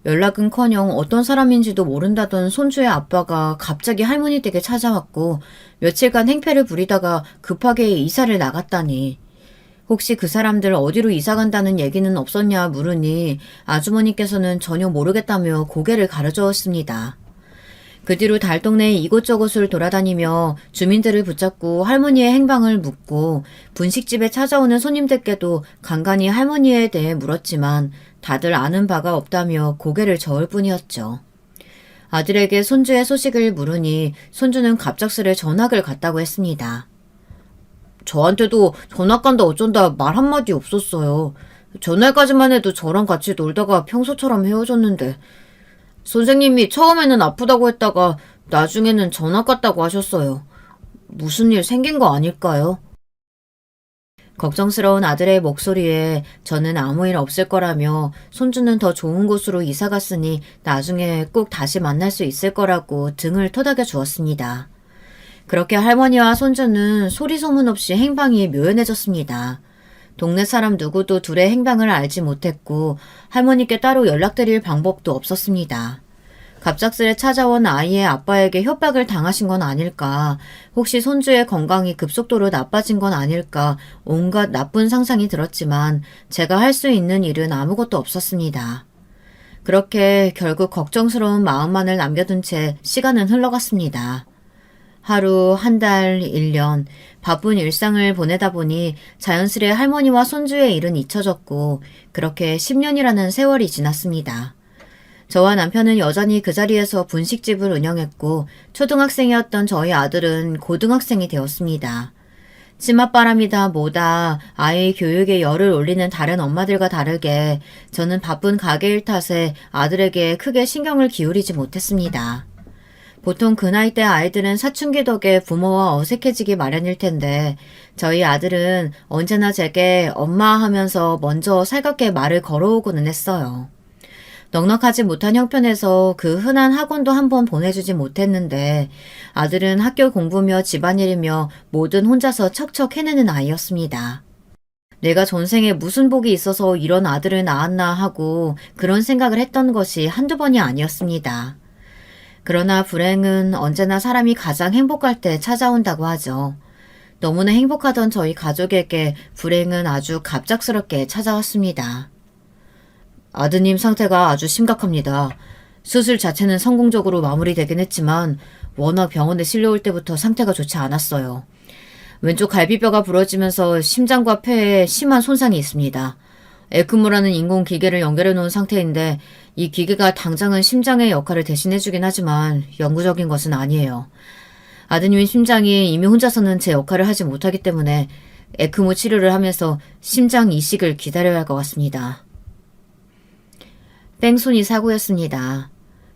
연락은커녕 어떤 사람인지도 모른다던 손주의 아빠가 갑자기 할머니 댁에 찾아왔고 며칠간 행패를 부리다가 급하게 이사를 나갔다니. 혹시 그 사람들 어디로 이사 간다는 얘기는 없었냐 물으니 아주머니께서는 전혀 모르겠다며 고개를 가로저었습니다. 그 뒤로 달동네 이곳저곳을 돌아다니며 주민들을 붙잡고 할머니의 행방을 묻고 분식집에 찾아오는 손님들께도 간간히 할머니에 대해 물었지만 다들 아는 바가 없다며 고개를 저을 뿐이었죠. 아들에게 손주의 소식을 물으니 손주는 갑작스레 전학을 갔다고 했습니다. 저한테도 전학 간다 어쩐다 말 한마디 없었어요. 전날까지만 해도 저랑 같이 놀다가 평소처럼 헤어졌는데 선생님이 처음에는 아프다고 했다가 나중에는 전학 갔다고 하셨어요. 무슨 일 생긴 거 아닐까요? 걱정스러운 아들의 목소리에 저는 아무 일 없을 거라며 손주는 더 좋은 곳으로 이사 갔으니 나중에 꼭 다시 만날 수 있을 거라고 등을 토닥여 주었습니다. 그렇게 할머니와 손주는 소리 소문 없이 행방이 묘연해졌습니다. 동네 사람 누구도 둘의 행방을 알지 못했고 할머니께 따로 연락드릴 방법도 없었습니다. 갑작스레 찾아온 아이의 아빠에게 협박을 당하신 건 아닐까, 혹시 손주의 건강이 급속도로 나빠진 건 아닐까 온갖 나쁜 상상이 들었지만 제가 할 수 있는 일은 아무것도 없었습니다. 그렇게 결국 걱정스러운 마음만을 남겨둔 채 시간은 흘러갔습니다. 하루, 한 달, 1년 바쁜 일상을 보내다 보니 자연스레 할머니와 손주의 일은 잊혀졌고 그렇게 10년이라는 세월이 지났습니다. 저와 남편은 여전히 그 자리에서 분식집을 운영했고 초등학생이었던 저희 아들은 고등학생이 되었습니다. 치맛바람이다 뭐다 아이 교육에 열을 올리는 다른 엄마들과 다르게 저는 바쁜 가게 일 탓에 아들에게 크게 신경을 기울이지 못했습니다. 보통 그 나이 때 아이들은 사춘기 덕에 부모와 어색해지기 마련일 텐데 저희 아들은 언제나 제게 엄마 하면서 먼저 살갑게 말을 걸어오고는 했어요. 넉넉하지 못한 형편에서 그 흔한 학원도 한번 보내주지 못했는데 아들은 학교 공부며 집안일이며 뭐든 혼자서 척척 해내는 아이였습니다. 내가 전생에 무슨 복이 있어서 이런 아들을 낳았나 하고 그런 생각을 했던 것이 한두 번이 아니었습니다. 그러나 불행은 언제나 사람이 가장 행복할 때 찾아온다고 하죠. 너무나 행복하던 저희 가족에게 불행은 아주 갑작스럽게 찾아왔습니다. 아드님 상태가 아주 심각합니다. 수술 자체는 성공적으로 마무리되긴 했지만 워낙 병원에 실려올 때부터 상태가 좋지 않았어요. 왼쪽 갈비뼈가 부러지면서 심장과 폐에 심한 손상이 있습니다. 에크모라는 인공기계를 연결해 놓은 상태인데 이 기계가 당장은 심장의 역할을 대신해주긴 하지만 영구적인 것은 아니에요. 아드님의 심장이 이미 혼자서는 제 역할을 하지 못하기 때문에 에크모 치료를 하면서 심장 이식을 기다려야 할 것 같습니다. 뺑소니 사고였습니다.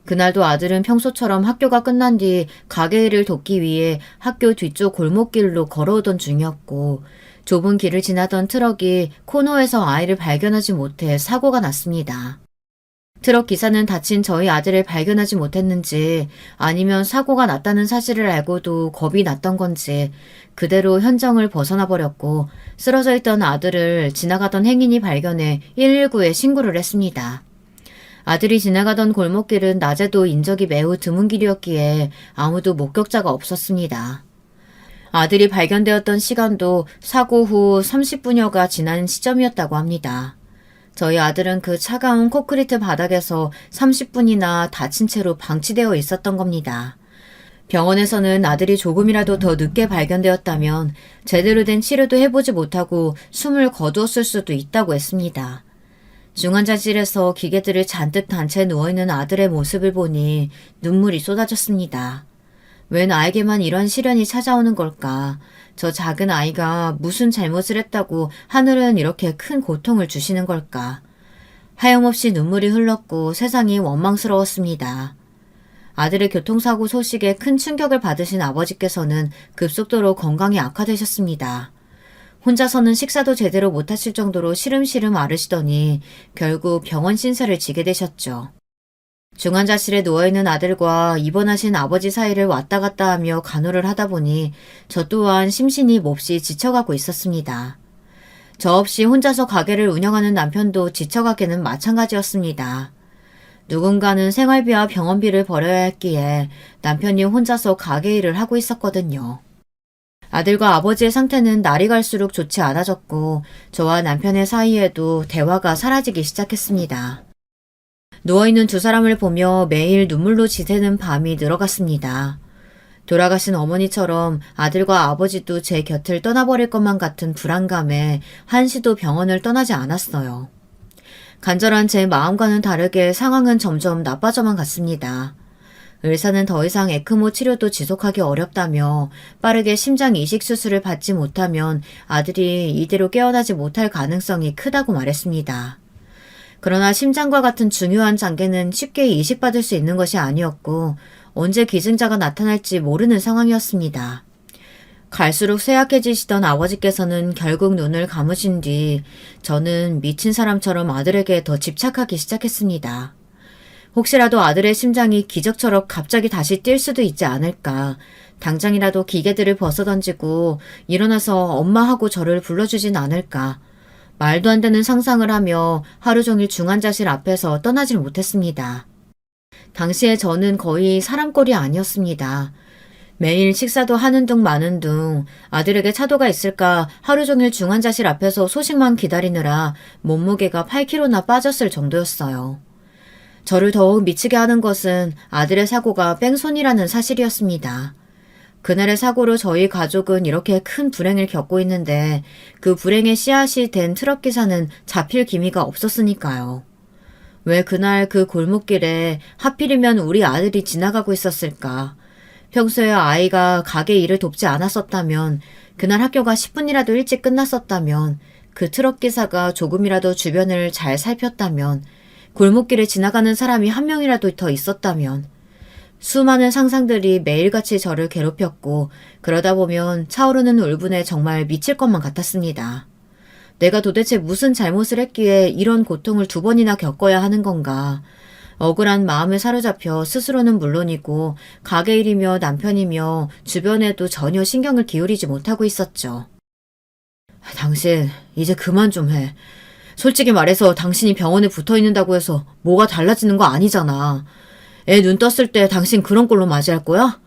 그날도 아들은 평소처럼 학교가 끝난 뒤 가게 일을 돕기 위해 학교 뒤쪽 골목길로 걸어오던 중이었고 좁은 길을 지나던 트럭이 코너에서 아이를 발견하지 못해 사고가 났습니다. 트럭 기사는 다친 저희 아들을 발견하지 못했는지 아니면 사고가 났다는 사실을 알고도 겁이 났던 건지 그대로 현장을 벗어나 버렸고 쓰러져 있던 아들을 지나가던 행인이 발견해 119에 신고를 했습니다. 아들이 지나가던 골목길은 낮에도 인적이 매우 드문 길이었기에 아무도 목격자가 없었습니다. 아들이 발견되었던 시간도 사고 후 30분여가 지난 시점이었다고 합니다. 저희 아들은 그 차가운 콘크리트 바닥에서 30분이나 다친 채로 방치되어 있었던 겁니다. 병원에서는 아들이 조금이라도 더 늦게 발견되었다면 제대로 된 치료도 해보지 못하고 숨을 거두었을 수도 있다고 했습니다. 중환자실에서 기계들을 잔뜩 단채 누워있는 아들의 모습을 보니 눈물이 쏟아졌습니다. 왜 나에게만 이런 시련이 찾아오는 걸까? 저 작은 아이가 무슨 잘못을 했다고 하늘은 이렇게 큰 고통을 주시는 걸까? 하염없이 눈물이 흘렀고 세상이 원망스러웠습니다. 아들의 교통사고 소식에 큰 충격을 받으신 아버지께서는 급속도로 건강이 악화되셨습니다. 혼자서는 식사도 제대로 못하실 정도로 시름시름 앓으시더니 결국 병원 신세를 지게 되셨죠. 중환자실에 누워있는 아들과 입원하신 아버지 사이를 왔다 갔다 하며 간호를 하다 보니 저 또한 심신이 몹시 지쳐가고 있었습니다. 저 없이 혼자서 가게를 운영하는 남편도 지쳐가기는 마찬가지였습니다. 누군가는 생활비와 병원비를 벌여야 했기에 남편이 혼자서 가게 일을 하고 있었거든요. 아들과 아버지의 상태는 날이 갈수록 좋지 않아졌고 저와 남편의 사이에도 대화가 사라지기 시작했습니다. 누워있는 두 사람을 보며 매일 눈물로 지새는 밤이 늘어갔습니다. 돌아가신 어머니처럼 아들과 아버지도 제 곁을 떠나버릴 것만 같은 불안감에 한시도 병원을 떠나지 않았어요. 간절한 제 마음과는 다르게 상황은 점점 나빠져만 갔습니다. 의사는 더 이상 에크모 치료도 지속하기 어렵다며 빠르게 심장 이식 수술을 받지 못하면 아들이 이대로 깨어나지 못할 가능성이 크다고 말했습니다. 그러나 심장과 같은 중요한 장기는 쉽게 이식받을 수 있는 것이 아니었고 언제 기증자가 나타날지 모르는 상황이었습니다. 갈수록 쇠약해지시던 아버지께서는 결국 눈을 감으신 뒤 저는 미친 사람처럼 아들에게 더 집착하기 시작했습니다. 혹시라도 아들의 심장이 기적처럼 갑자기 다시 뛸 수도 있지 않을까. 당장이라도 기계들을 벗어던지고 일어나서 엄마하고 저를 불러주진 않을까. 말도 안 되는 상상을 하며 하루 종일 중환자실 앞에서 떠나질 못했습니다. 당시에 저는 거의 사람꼴이 아니었습니다. 매일 식사도 하는 둥 마는 둥 아들에게 차도가 있을까 하루 종일 중환자실 앞에서 소식만 기다리느라 몸무게가 8kg나 빠졌을 정도였어요. 저를 더욱 미치게 하는 것은 아들의 사고가 뺑소니라는 사실이었습니다. 그날의 사고로 저희 가족은 이렇게 큰 불행을 겪고 있는데 그 불행의 씨앗이 된 트럭 기사는 잡힐 기미가 없었으니까요. 왜 그날 그 골목길에 하필이면 우리 아들이 지나가고 있었을까? 평소에 아이가 가게 일을 돕지 않았었다면, 그날 학교가 10분이라도 일찍 끝났었다면, 그 트럭 기사가 조금이라도 주변을 잘 살폈다면, 골목길에 지나가는 사람이 한 명이라도 더 있었다면, 수많은 상상들이 매일같이 저를 괴롭혔고 그러다 보면 차오르는 울분에 정말 미칠 것만 같았습니다. 내가 도대체 무슨 잘못을 했기에 이런 고통을 2번이나 겪어야 하는 건가. 억울한 마음에 사로잡혀 스스로는 물론이고 가게 일이며 남편이며 주변에도 전혀 신경을 기울이지 못하고 있었죠. 당신 이제 그만 좀 해. 솔직히 말해서 당신이 병원에 붙어있는다고 해서 뭐가 달라지는 거 아니잖아. 애 눈 떴을 때 당신 그런 꼴로 맞이할 거야?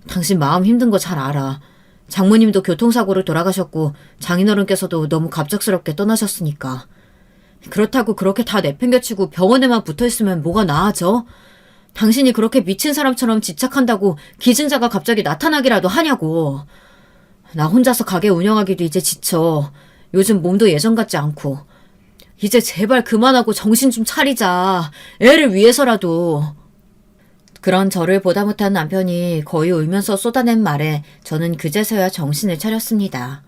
당신 마음 힘든 거 잘 알아. 장모님도 교통사고로 돌아가셨고 장인어른께서도 너무 갑작스럽게 떠나셨으니까. 그렇다고 그렇게 다 내팽개치고 병원에만 붙어있으면 뭐가 나아져? 당신이 그렇게 미친 사람처럼 집착한다고 기증자가 갑자기 나타나기라도 하냐고. 나 혼자서 가게 운영하기도 이제 지쳐. 요즘 몸도 예전 같지 않고. 이제 제발 그만하고 정신 좀 차리자. 애를 위해서라도. 그런 저를 보다 못한 남편이 거의 울면서 쏟아낸 말에 저는 그제서야 정신을 차렸습니다.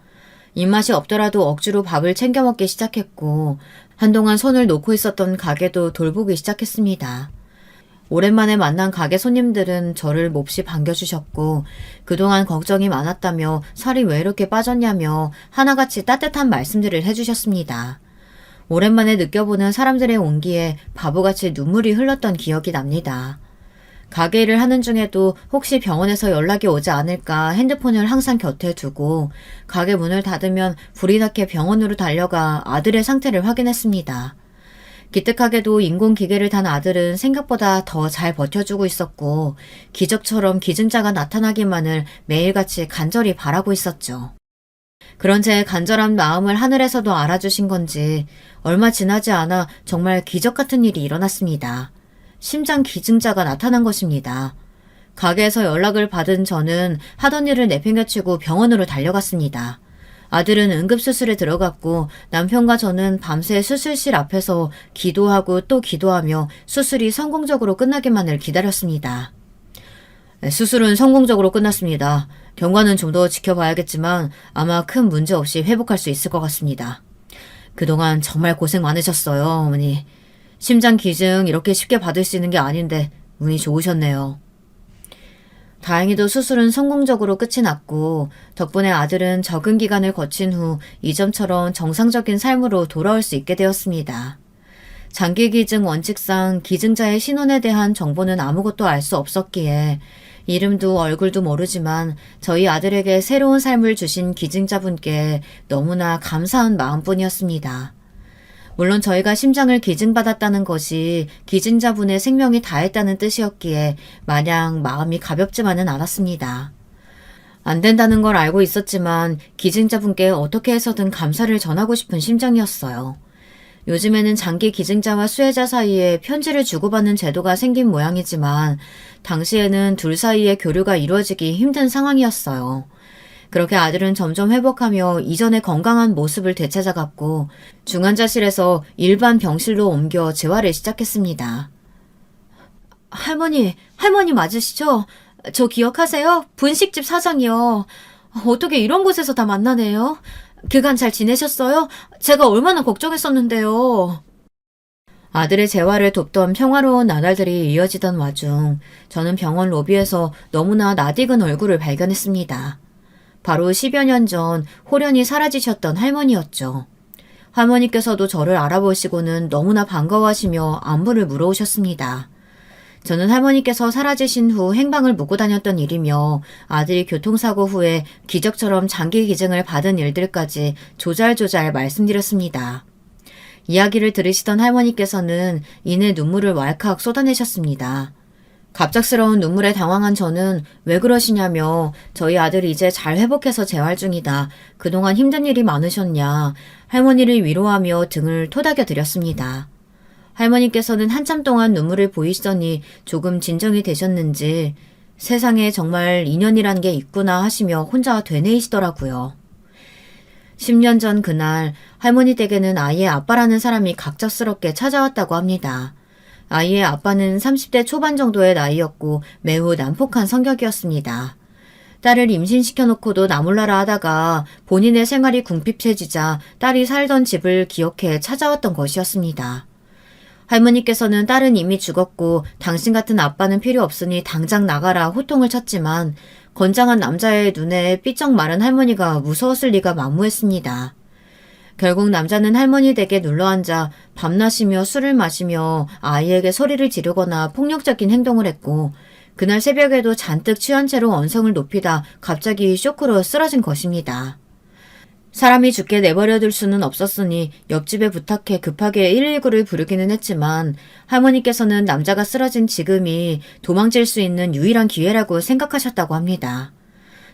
입맛이 없더라도 억지로 밥을 챙겨 먹기 시작했고 한동안 손을 놓고 있었던 가게도 돌보기 시작했습니다. 오랜만에 만난 가게 손님들은 저를 몹시 반겨주셨고 그동안 걱정이 많았다며 살이 왜 이렇게 빠졌냐며 하나같이 따뜻한 말씀들을 해주셨습니다. 오랜만에 느껴보는 사람들의 온기에 바보같이 눈물이 흘렀던 기억이 납니다. 가게 일을 하는 중에도 혹시 병원에서 연락이 오지 않을까 핸드폰을 항상 곁에 두고 가게 문을 닫으면 불이 나게 병원으로 달려가 아들의 상태를 확인했습니다. 기특하게도 인공기계를 단 아들은 생각보다 더 잘 버텨주고 있었고 기적처럼 기증자가 나타나기만을 매일같이 간절히 바라고 있었죠. 그런 제 간절한 마음을 하늘에서도 알아주신 건지 얼마 지나지 않아 정말 기적 같은 일이 일어났습니다. 심장 기증자가 나타난 것입니다. 가게에서 연락을 받은 저는 하던 일을 내팽개치고 병원으로 달려갔습니다. 아들은 응급수술에 들어갔고 남편과 저는 밤새 수술실 앞에서 기도하고 또 기도하며 수술이 성공적으로 끝나기만을 기다렸습니다. 수술은 성공적으로 끝났습니다. 경과는 좀 더 지켜봐야겠지만 아마 큰 문제 없이 회복할 수 있을 것 같습니다. 그동안 정말 고생 많으셨어요, 어머니. 심장 기증 이렇게 쉽게 받을 수 있는 게 아닌데 운이 좋으셨네요. 다행히도 수술은 성공적으로 끝이 났고 덕분에 아들은 적응 기간을 거친 후 이전처럼 정상적인 삶으로 돌아올 수 있게 되었습니다. 장기 기증 원칙상 기증자의 신원에 대한 정보는 아무것도 알 수 없었기에 이름도 얼굴도 모르지만 저희 아들에게 새로운 삶을 주신 기증자분께 너무나 감사한 마음뿐이었습니다. 물론 저희가 심장을 기증받았다는 것이 기증자분의 생명이 다했다는 뜻이었기에 마냥 마음이 가볍지만은 않았습니다. 안 된다는 걸 알고 있었지만 기증자분께 어떻게 해서든 감사를 전하고 싶은 심정이었어요. 요즘에는 장기 기증자와 수혜자 사이에 편지를 주고받는 제도가 생긴 모양이지만 당시에는 둘 사이의 교류가 이루어지기 힘든 상황이었어요. 그렇게 아들은 점점 회복하며 이전의 건강한 모습을 되찾아갔고 중환자실에서 일반 병실로 옮겨 재활을 시작했습니다. 할머니 맞으시죠? 저 기억하세요? 분식집 사장이요. 어떻게 이런 곳에서 다 만나네요? 그간 잘 지내셨어요? 제가 얼마나 걱정했었는데요. 아들의 재활을 돕던 평화로운 나날들이 이어지던 와중 저는 병원 로비에서 너무나 낯익은 얼굴을 발견했습니다. 바로 10여 년 전 홀연히 사라지셨던 할머니였죠. 할머니께서도 저를 알아보시고는 너무나 반가워하시며 안부를 물어오셨습니다. 저는 할머니께서 사라지신 후 행방을 묻고 다녔던 일이며 아들이 교통사고 후에 기적처럼 장기 기증을 받은 일들까지 조잘조잘 말씀드렸습니다. 이야기를 들으시던 할머니께서는 이내 눈물을 왈칵 쏟아내셨습니다. 갑작스러운 눈물에 당황한 저는 왜 그러시냐며 저희 아들이 이제 잘 회복해서 재활 중이다. 그동안 힘든 일이 많으셨냐. 할머니를 위로하며 등을 토닥여 드렸습니다. 할머니께서는 한참 동안 눈물을 보이시더니 조금 진정이 되셨는지 세상에 정말 인연이란 게 있구나 하시며 혼자 되뇌이시더라고요. 10년 전 그날 할머니 댁에는 아이의 아빠라는 사람이 갑작스럽게 찾아왔다고 합니다. 아이의 아빠는 30대 초반 정도의 나이였고 매우 난폭한 성격이었습니다. 딸을 임신시켜놓고도 나몰라라 하다가 본인의 생활이 궁핍해지자 딸이 살던 집을 기억해 찾아왔던 것이었습니다. 할머니께서는 딸은 이미 죽었고 당신 같은 아빠는 필요 없으니 당장 나가라 호통을 쳤지만 건장한 남자의 눈에 삐쩍 마른 할머니가 무서웠을 리가 만무했습니다. 결국 남자는 할머니 댁에 눌러앉아 밤낮이며 술을 마시며 아이에게 소리를 지르거나 폭력적인 행동을 했고 그날 새벽에도 잔뜩 취한 채로 언성을 높이다 갑자기 쇼크로 쓰러진 것입니다. 사람이 죽게 내버려둘 수는 없었으니 옆집에 부탁해 급하게 119를 부르기는 했지만 할머니께서는 남자가 쓰러진 지금이 도망칠 수 있는 유일한 기회라고 생각하셨다고 합니다.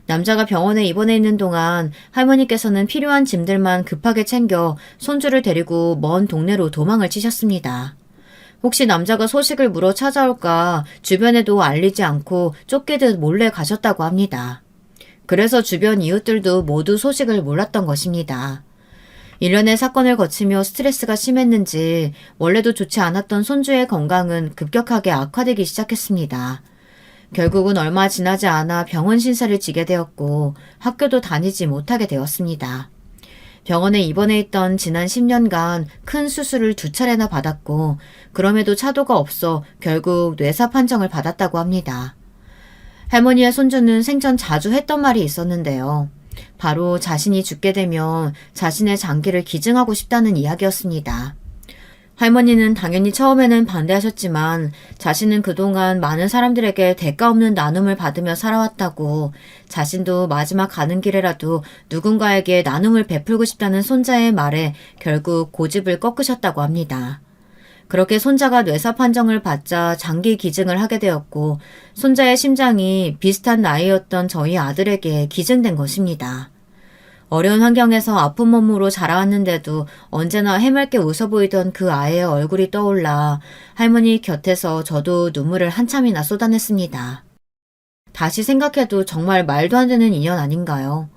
남자가 병원에 입원해 있는 동안 할머니께서는 필요한 짐들만 급하게 챙겨 손주를 데리고 먼 동네로 도망을 치셨습니다. 혹시 남자가 소식을 물어 찾아올까 주변에도 알리지 않고 쫓기듯 몰래 가셨다고 합니다. 그래서 주변 이웃들도 모두 소식을 몰랐던 것입니다. 일련의 사건을 거치며 스트레스가 심했는지 원래도 좋지 않았던 손주의 건강은 급격하게 악화되기 시작했습니다. 결국은 얼마 지나지 않아 병원 신세를 지게 되었고 학교도 다니지 못하게 되었습니다. 병원에 입원해 있던 지난 10년간 큰 수술을 2차례나 받았고 그럼에도 차도가 없어 결국 뇌사 판정을 받았다고 합니다. 할머니의 손주는 생전 자주 했던 말이 있었는데요. 바로 자신이 죽게 되면 자신의 장기를 기증하고 싶다는 이야기였습니다. 할머니는 당연히 처음에는 반대하셨지만 자신은 그동안 많은 사람들에게 대가 없는 나눔을 받으며 살아왔다고 자신도 마지막 가는 길에라도 누군가에게 나눔을 베풀고 싶다는 손자의 말에 결국 고집을 꺾으셨다고 합니다. 그렇게 손자가 뇌사 판정을 받자 장기 기증을 하게 되었고 손자의 심장이 비슷한 나이였던 저희 아들에게 기증된 것입니다. 어려운 환경에서 아픈 몸으로 자라왔는데도 언제나 해맑게 웃어 보이던 그 아이의 얼굴이 떠올라 할머니 곁에서 저도 눈물을 한참이나 쏟아냈습니다. 다시 생각해도 정말 말도 안 되는 인연 아닌가요?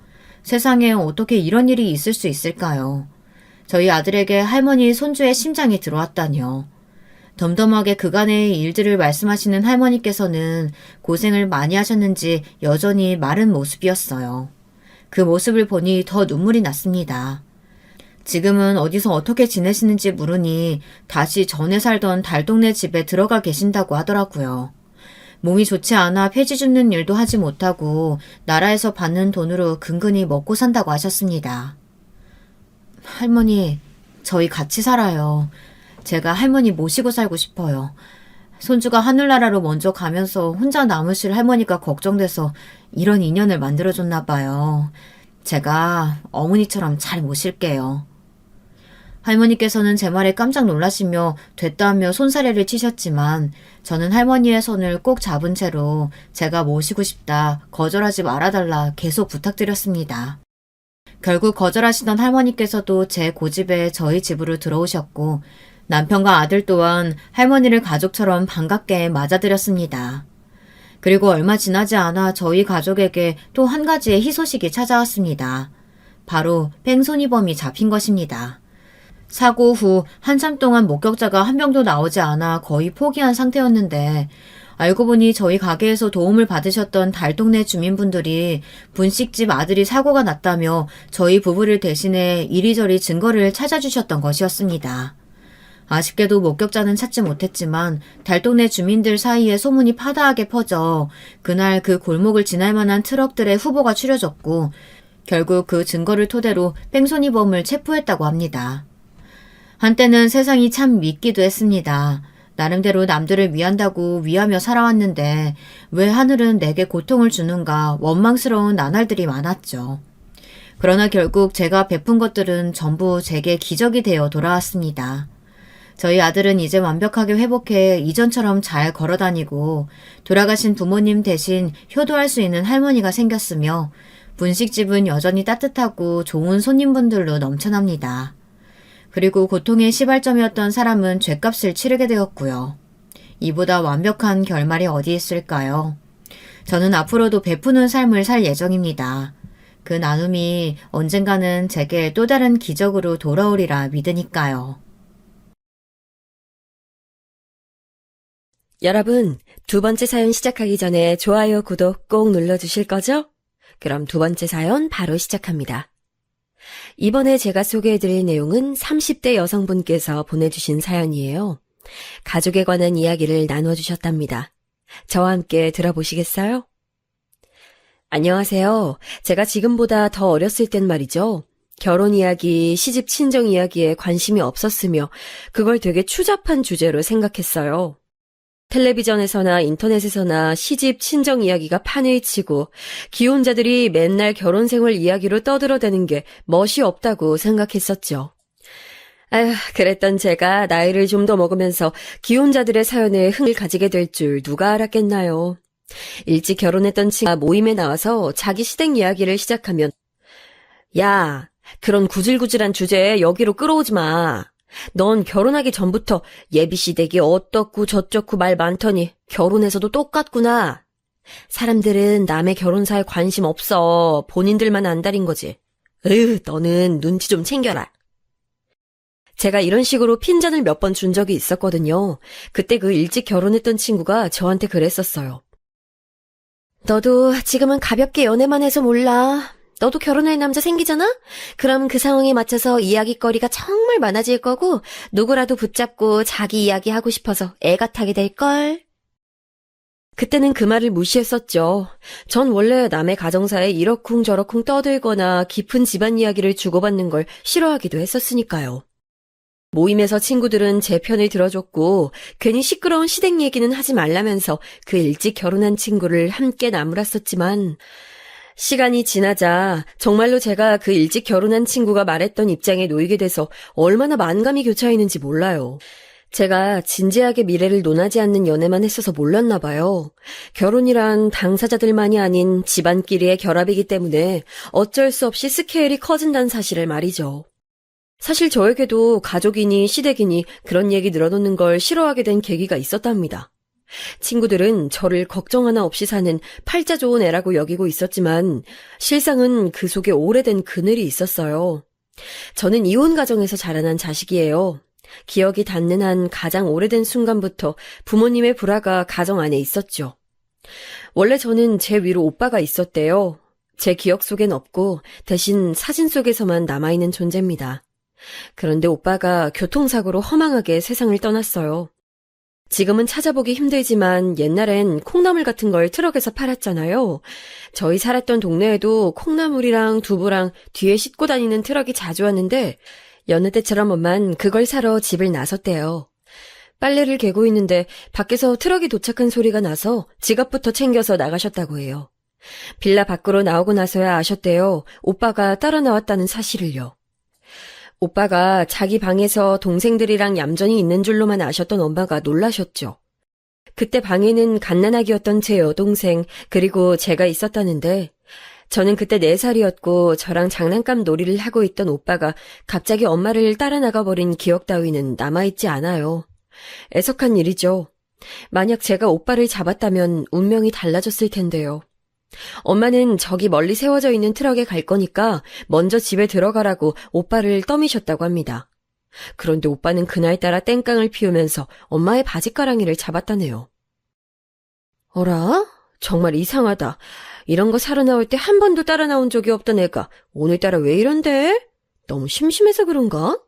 세상에 어떻게 이런 일이 있을 수 있을까요? 저희 아들에게 할머니 손주의 심장이 들어왔다뇨. 덤덤하게 그간의 일들을 말씀하시는 할머니께서는 고생을 많이 하셨는지 여전히 마른 모습이었어요. 그 모습을 보니 더 눈물이 났습니다. 지금은 어디서 어떻게 지내시는지 물으니 다시 전에 살던 달동네 집에 들어가 계신다고 하더라고요. 몸이 좋지 않아 폐지 줍는 일도 하지 못하고 나라에서 받는 돈으로 근근히 먹고 산다고 하셨습니다. 할머니, 저희 같이 살아요. 제가 할머니 모시고 살고 싶어요. 손주가 하늘나라로 먼저 가면서 혼자 남으실 할머니가 걱정돼서 이런 인연을 만들어줬나 봐요. 제가 어머니처럼 잘 모실게요. 할머니께서는 제 말에 깜짝 놀라시며 됐다며 손사래를 치셨지만 저는 할머니의 손을 꼭 잡은 채로 제가 모시고 싶다, 거절하지 말아달라 계속 부탁드렸습니다. 결국 거절하시던 할머니께서도 제 고집에 저희 집으로 들어오셨고 남편과 아들 또한 할머니를 가족처럼 반갑게 맞아들였습니다. 그리고 얼마 지나지 않아 저희 가족에게 또 한 가지의 희소식이 찾아왔습니다. 바로 뺑소니범이 잡힌 것입니다. 사고 후 한참 동안 목격자가 한 명도 나오지 않아 거의 포기한 상태였는데 알고 보니 저희 가게에서 도움을 받으셨던 달동네 주민분들이 분식집 아들이 사고가 났다며 저희 부부를 대신해 이리저리 증거를 찾아주셨던 것이었습니다. 아쉽게도 목격자는 찾지 못했지만 달동네 주민들 사이에 소문이 파다하게 퍼져 그날 그 골목을 지날 만한 트럭들의 후보가 추려졌고 결국 그 증거를 토대로 뺑소니범을 체포했다고 합니다. 한때는 세상이 참 밉기도 했습니다. 나름대로 남들을 위한다고 위하며 살아왔는데 왜 하늘은 내게 고통을 주는가 원망스러운 나날들이 많았죠. 그러나 결국 제가 베푼 것들은 전부 제게 기적이 되어 돌아왔습니다. 저희 아들은 이제 완벽하게 회복해 이전처럼 잘 걸어다니고 돌아가신 부모님 대신 효도할 수 있는 할머니가 생겼으며 분식집은 여전히 따뜻하고 좋은 손님분들로 넘쳐납니다. 그리고 고통의 시발점이었던 사람은 죗값을 치르게 되었고요. 이보다 완벽한 결말이 어디 있을까요? 저는 앞으로도 베푸는 삶을 살 예정입니다. 그 나눔이 언젠가는 제게 또 다른 기적으로 돌아오리라 믿으니까요. 여러분, 두 번째 사연 시작하기 전에 좋아요, 구독 꼭 눌러주실 거죠? 그럼 두 번째 사연 바로 시작합니다. 이번에 제가 소개해드릴 내용은 30대 여성분께서 보내주신 사연이에요. 가족에 관한 이야기를 나눠주셨답니다. 저와 함께 들어보시겠어요? 안녕하세요. 제가 지금보다 더 어렸을 땐 말이죠. 결혼 이야기, 시집 친정 이야기에 관심이 없었으며 그걸 되게 추잡한 주제로 생각했어요. 텔레비전에서나 인터넷에서나 시집, 친정 이야기가 판을 치고 기혼자들이 맨날 결혼 생활 이야기로 떠들어대는 게 멋이 없다고 생각했었죠. 아휴, 그랬던 제가 나이를 좀 더 먹으면서 기혼자들의 사연에 흥을 가지게 될 줄 누가 알았겠나요. 일찍 결혼했던 친구가 모임에 나와서 자기 시댁 이야기를 시작하면 야, 그런 구질구질한 주제에 여기로 끌어오지 마. 넌 결혼하기 전부터 예비시댁이 어떻고 저쩌고 말 많더니 결혼해서도 똑같구나. 사람들은 남의 결혼사에 관심 없어. 본인들만 안달인 거지. 너는 눈치 좀 챙겨라. 제가 이런 식으로 핀잔을 몇 번 준 적이 있었거든요. 그때 그 일찍 결혼했던 친구가 저한테 그랬었어요. 너도 지금은 가볍게 연애만 해서 몰라. 너도 결혼할 남자 생기잖아? 그럼 그 상황에 맞춰서 이야기거리가 정말 많아질 거고 누구라도 붙잡고 자기 이야기 하고 싶어서 애가 타게 될걸. 그때는 그 말을 무시했었죠. 전 원래 남의 가정사에 이러쿵저러쿵 떠들거나 깊은 집안 이야기를 주고받는 걸 싫어하기도 했었으니까요. 모임에서 친구들은 제 편을 들어줬고 괜히 시끄러운 시댁 얘기는 하지 말라면서 그 일찍 결혼한 친구를 함께 나무랐었지만 시간이 지나자 정말로 제가 그 일찍 결혼한 친구가 말했던 입장에 놓이게 돼서 얼마나 만감이 교차했는지 몰라요. 제가 진지하게 미래를 논하지 않는 연애만 했어서 몰랐나 봐요. 결혼이란 당사자들만이 아닌 집안끼리의 결합이기 때문에 어쩔 수 없이 스케일이 커진다는 사실을 말이죠. 사실 저에게도 가족이니 시댁이니 그런 얘기 늘어놓는 걸 싫어하게 된 계기가 있었답니다. 친구들은 저를 걱정 하나 없이 사는 팔자 좋은 애라고 여기고 있었지만 실상은 그 속에 오래된 그늘이 있었어요. 저는 이혼 가정에서 자라난 자식이에요. 기억이 닿는 한 가장 오래된 순간부터 부모님의 불화가 가정 안에 있었죠. 원래 저는 제 위로 오빠가 있었대요. 제 기억 속엔 없고 대신 사진 속에서만 남아있는 존재입니다. 그런데 오빠가 교통사고로 허망하게 세상을 떠났어요. 지금은 찾아보기 힘들지만 옛날엔 콩나물 같은 걸 트럭에서 팔았잖아요. 저희 살았던 동네에도 콩나물이랑 두부랑 뒤에 싣고 다니는 트럭이 자주 왔는데 여느 때처럼 엄만 그걸 사러 집을 나섰대요. 빨래를 개고 있는데 밖에서 트럭이 도착한 소리가 나서 지갑부터 챙겨서 나가셨다고 해요. 빌라 밖으로 나오고 나서야 아셨대요. 오빠가 따라 나왔다는 사실을요. 오빠가 자기 방에서 동생들이랑 얌전히 있는 줄로만 아셨던 엄마가 놀라셨죠. 그때 방에는 갓난아기였던 제 여동생 그리고 제가 있었다는데 저는 그때 4살이었고 저랑 장난감 놀이를 하고 있던 오빠가 갑자기 엄마를 따라 나가버린 기억 따위는 남아있지 않아요. 애석한 일이죠. 만약 제가 오빠를 잡았다면 운명이 달라졌을 텐데요. 엄마는 저기 멀리 세워져 있는 트럭에 갈 거니까 먼저 집에 들어가라고 오빠를 떠미셨다고 합니다. 그런데 오빠는 그날따라 땡깡을 피우면서 엄마의 바지가랑이를 잡았다네요. 어라? 정말 이상하다. 이런 거 사러 나올 때 한 번도 따라 나온 적이 없던 애가 오늘따라 왜 이런데? 너무 심심해서 그런가?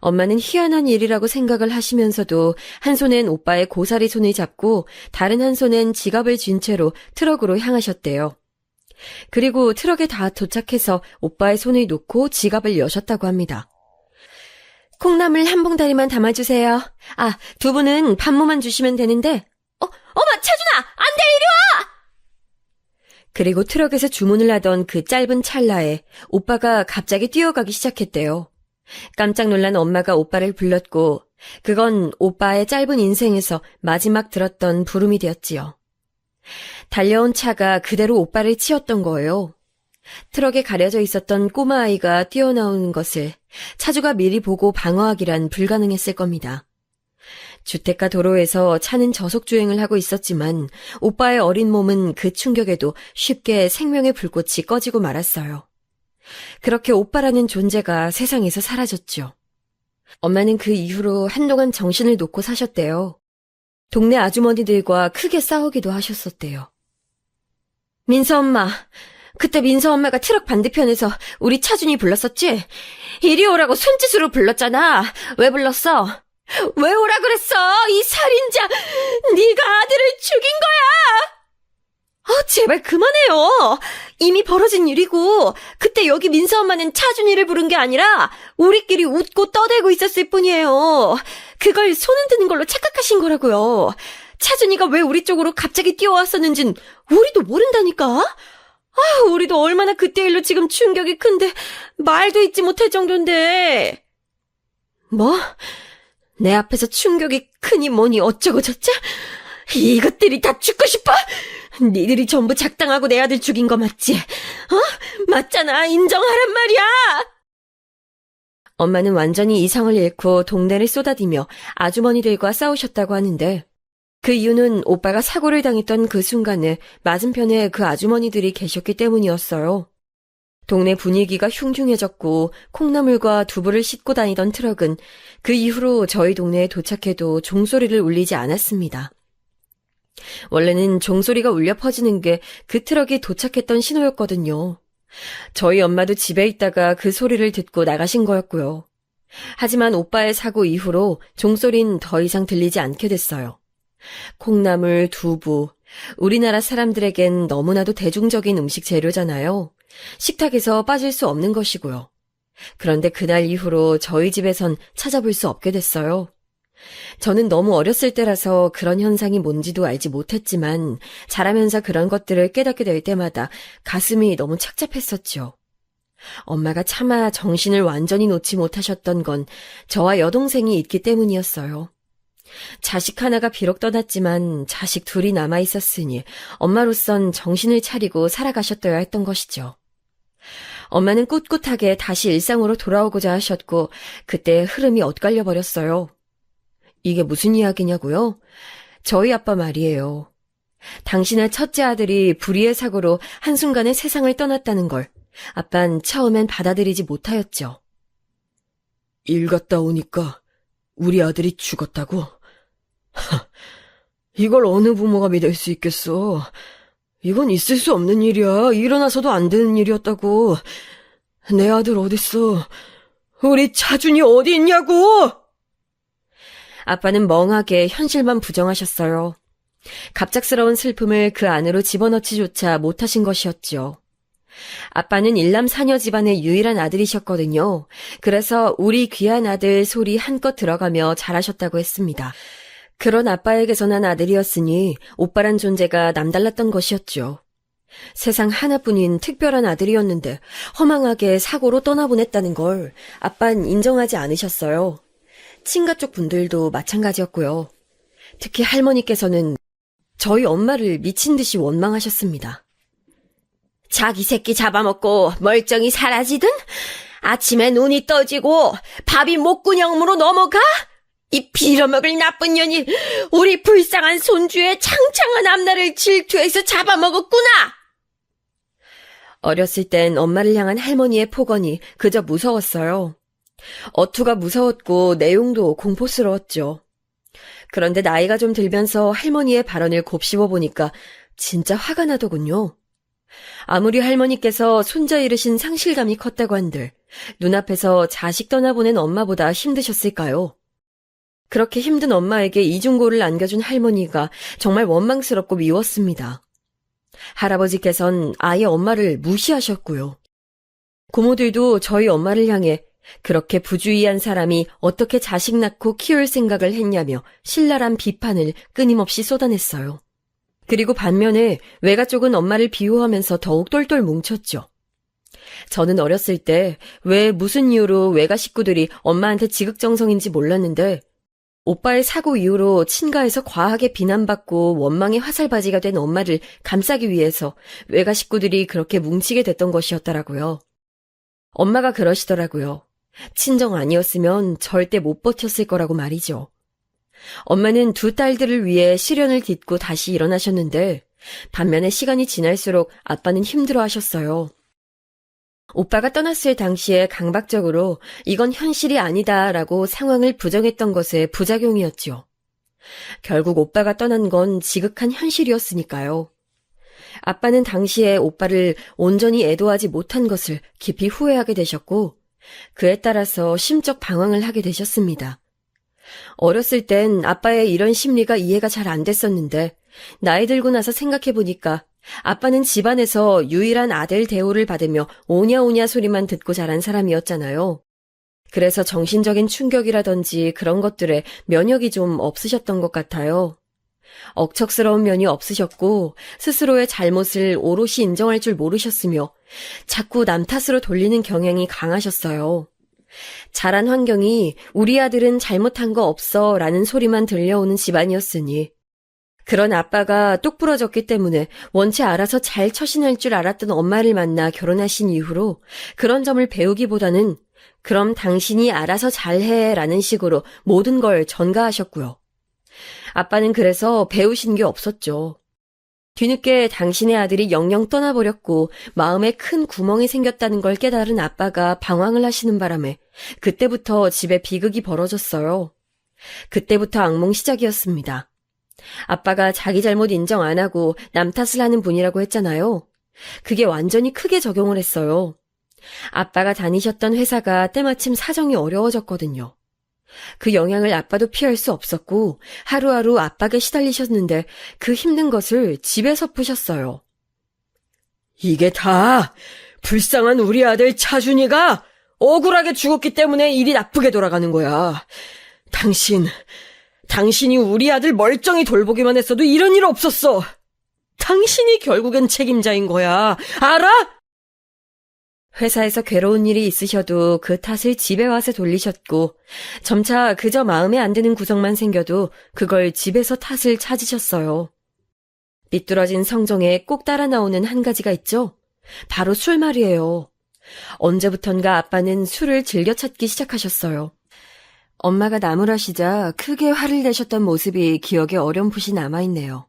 엄마는 희한한 일이라고 생각을 하시면서도 한 손엔 오빠의 고사리 손을 잡고 다른 한 손엔 지갑을 쥔 채로 트럭으로 향하셨대요. 그리고 트럭에 다 도착해서 오빠의 손을 놓고 지갑을 여셨다고 합니다. 콩나물 한 봉다리만 담아주세요. 아, 두부는 반모만 주시면 되는데. 어머, 차준아! 안 돼, 이리 와! 그리고 트럭에서 주문을 하던 그 짧은 찰나에 오빠가 갑자기 뛰어가기 시작했대요. 깜짝 놀란 엄마가 오빠를 불렀고 그건 오빠의 짧은 인생에서 마지막 들었던 부름이 되었지요. 달려온 차가 그대로 오빠를 치었던 거예요. 트럭에 가려져 있었던 꼬마아이가 뛰어나오는 것을 차주가 미리 보고 방어하기란 불가능했을 겁니다. 주택가 도로에서 차는 저속주행을 하고 있었지만 오빠의 어린 몸은 그 충격에도 쉽게 생명의 불꽃이 꺼지고 말았어요. 그렇게 오빠라는 존재가 세상에서 사라졌죠. 엄마는 그 이후로 한동안 정신을 놓고 사셨대요. 동네 아주머니들과 크게 싸우기도 하셨었대요. 민서 엄마, 그때 민서 엄마가 트럭 반대편에서 우리 차준이 불렀었지? 이리 오라고 손짓으로 불렀잖아. 왜 불렀어? 왜 오라 그랬어? 이 살인자! 네가 아들을 죽인 거야! 제발 그만해요. 이미 벌어진 일이고 그때 여기 민서 엄마는 차준이를 부른 게 아니라 우리끼리 웃고 떠들고 있었을 뿐이에요. 그걸 손 흔드는 걸로 착각하신 거라고요. 차준이가 왜 우리 쪽으로 갑자기 뛰어왔었는진 우리도 모른다니까. 우리도 얼마나 그때 일로 지금 충격이 큰데 말도 잊지 못할 정도인데. 뭐? 내 앞에서 충격이 크니 뭐니 어쩌고 저쩌? 이것들이 다 죽고 싶어? 니들이 전부 작당하고 내 아들 죽인 거 맞지? 맞잖아. 인정하란 말이야. 엄마는 완전히 이성을 잃고 동네를 쏟아디며 아주머니들과 싸우셨다고 하는데 그 이유는 오빠가 사고를 당했던 그 순간에 맞은편에 그 아주머니들이 계셨기 때문이었어요. 동네 분위기가 흉흉해졌고 콩나물과 두부를 싣고 다니던 트럭은 그 이후로 저희 동네에 도착해도 종소리를 울리지 않았습니다. 원래는 종소리가 울려 퍼지는 게 그 트럭이 도착했던 신호였거든요. 저희 엄마도 집에 있다가 그 소리를 듣고 나가신 거였고요. 하지만 오빠의 사고 이후로 종소리는 더 이상 들리지 않게 됐어요. 콩나물, 두부, 우리나라 사람들에겐 너무나도 대중적인 음식 재료잖아요. 식탁에서 빠질 수 없는 것이고요. 그런데 그날 이후로 저희 집에선 찾아볼 수 없게 됐어요. 저는 너무 어렸을 때라서 그런 현상이 뭔지도 알지 못했지만 자라면서 그런 것들을 깨닫게 될 때마다 가슴이 너무 착잡했었죠. 엄마가 차마 정신을 완전히 놓지 못하셨던 건 저와 여동생이 있기 때문이었어요. 자식 하나가 비록 떠났지만 자식 둘이 남아있었으니 엄마로선 정신을 차리고 살아가셨어야 했던 것이죠. 엄마는 꿋꿋하게 다시 일상으로 돌아오고자 하셨고 그때 흐름이 엇갈려 버렸어요. 이게 무슨 이야기냐고요? 저희 아빠 말이에요. 당신의 첫째 아들이 불의의 사고로 한순간에 세상을 떠났다는 걸 아빤 처음엔 받아들이지 못하였죠. 일 갔다 오니까 우리 아들이 죽었다고? 이걸 어느 부모가 믿을 수 있겠어. 이건 있을 수 없는 일이야. 일어나서도 안 되는 일이었다고. 내 아들 어딨어? 우리 차준이 어디 있냐고! 아빠는 멍하게 현실만 부정하셨어요. 갑작스러운 슬픔을 그 안으로 집어넣지조차 못하신 것이었죠. 아빠는 일남사녀 집안의 유일한 아들이셨거든요. 그래서 우리 귀한 아들 소리 한껏 들어가며 잘하셨다고 했습니다. 그런 아빠에게서 난 아들이었으니 오빠란 존재가 남달랐던 것이었죠. 세상 하나뿐인 특별한 아들이었는데 허망하게 사고로 떠나보냈다는 걸 아빤 인정하지 않으셨어요. 친가 쪽 분들도 마찬가지였고요. 특히 할머니께서는 저희 엄마를 미친 듯이 원망하셨습니다. 자기 새끼 잡아먹고 멀쩡히 사라지든 아침에 눈이 떠지고 밥이 목구멍으로 넘어가? 이 빌어먹을 나쁜 년이 우리 불쌍한 손주의 창창한 앞날을 질투해서 잡아먹었구나! 어렸을 땐 엄마를 향한 할머니의 폭언이 그저 무서웠어요. 어투가 무서웠고 내용도 공포스러웠죠. 그런데 나이가 좀 들면서 할머니의 발언을 곱씹어 보니까 진짜 화가 나더군요. 아무리 할머니께서 손자 잃으신 상실감이 컸다고 한들 눈앞에서 자식 떠나보낸 엄마보다 힘드셨을까요? 그렇게 힘든 엄마에게 이중고를 안겨준 할머니가 정말 원망스럽고 미웠습니다. 할아버지께선 아예 엄마를 무시하셨고요. 고모들도 저희 엄마를 향해 그렇게 부주의한 사람이 어떻게 자식 낳고 키울 생각을 했냐며 신랄한 비판을 끊임없이 쏟아냈어요. 그리고 반면에 외가 쪽은 엄마를 비호하면서 더욱 똘똘 뭉쳤죠. 저는 어렸을 때 왜 무슨 이유로 외가 식구들이 엄마한테 지극정성인지 몰랐는데 오빠의 사고 이후로 친가에서 과하게 비난받고 원망의 화살바지가 된 엄마를 감싸기 위해서 외가 식구들이 그렇게 뭉치게 됐던 것이었더라고요. 엄마가 그러시더라고요. 친정 아니었으면 절대 못 버텼을 거라고 말이죠. 엄마는 두 딸들을 위해 시련을 딛고 다시 일어나셨는데 반면에 시간이 지날수록 아빠는 힘들어하셨어요. 오빠가 떠났을 당시에 강박적으로 이건 현실이 아니다라고 상황을 부정했던 것의 부작용이었죠. 결국 오빠가 떠난 건 지극한 현실이었으니까요. 아빠는 당시에 오빠를 온전히 애도하지 못한 것을 깊이 후회하게 되셨고 그에 따라서 심적 방황을 하게 되셨습니다. 어렸을 땐 아빠의 이런 심리가 이해가 잘 안 됐었는데 나이 들고 나서 생각해보니까 아빠는 집안에서 유일한 아들 대우를 받으며 오냐오냐 소리만 듣고 자란 사람이었잖아요. 그래서 정신적인 충격이라든지 그런 것들에 면역이 좀 없으셨던 것 같아요. 억척스러운 면이 없으셨고 스스로의 잘못을 오롯이 인정할 줄 모르셨으며 자꾸 남 탓으로 돌리는 경향이 강하셨어요. 자란 환경이 우리 아들은 잘못한 거 없어 라는 소리만 들려오는 집안이었으니 그런 아빠가 똑 부러졌기 때문에 원체 알아서 잘 처신할 줄 알았던 엄마를 만나 결혼하신 이후로 그런 점을 배우기보다는 그럼 당신이 알아서 잘해 라는 식으로 모든 걸 전가하셨고요. 아빠는 그래서 배우신 게 없었죠. 뒤늦게 당신의 아들이 영영 떠나버렸고 마음에 큰 구멍이 생겼다는 걸 깨달은 아빠가 방황을 하시는 바람에 그때부터 집에 비극이 벌어졌어요. 그때부터 악몽 시작이었습니다. 아빠가 자기 잘못 인정 안 하고 남 탓을 하는 분이라고 했잖아요. 그게 완전히 크게 적용을 했어요. 아빠가 다니셨던 회사가 때마침 사정이 어려워졌거든요. 그 영향을 아빠도 피할 수 없었고 하루하루 압박에 시달리셨는데 그 힘든 것을 집에서 푸셨어요. 이게 다 불쌍한 우리 아들 차준이가 억울하게 죽었기 때문에 일이 나쁘게 돌아가는 거야. 당신이 우리 아들 멀쩡히 돌보기만 했어도 이런 일 없었어. 당신이 결국엔 책임자인 거야. 알아? 회사에서 괴로운 일이 있으셔도 그 탓을 집에 와서 돌리셨고 점차 그저 마음에 안 드는 구석만 생겨도 그걸 집에서 탓을 찾으셨어요. 삐뚤어진 성정에 꼭 따라 나오는 한 가지가 있죠. 바로 술 말이에요. 언제부턴가 아빠는 술을 즐겨 찾기 시작하셨어요. 엄마가 나무라시자 크게 화를 내셨던 모습이 기억에 어렴풋이 남아있네요.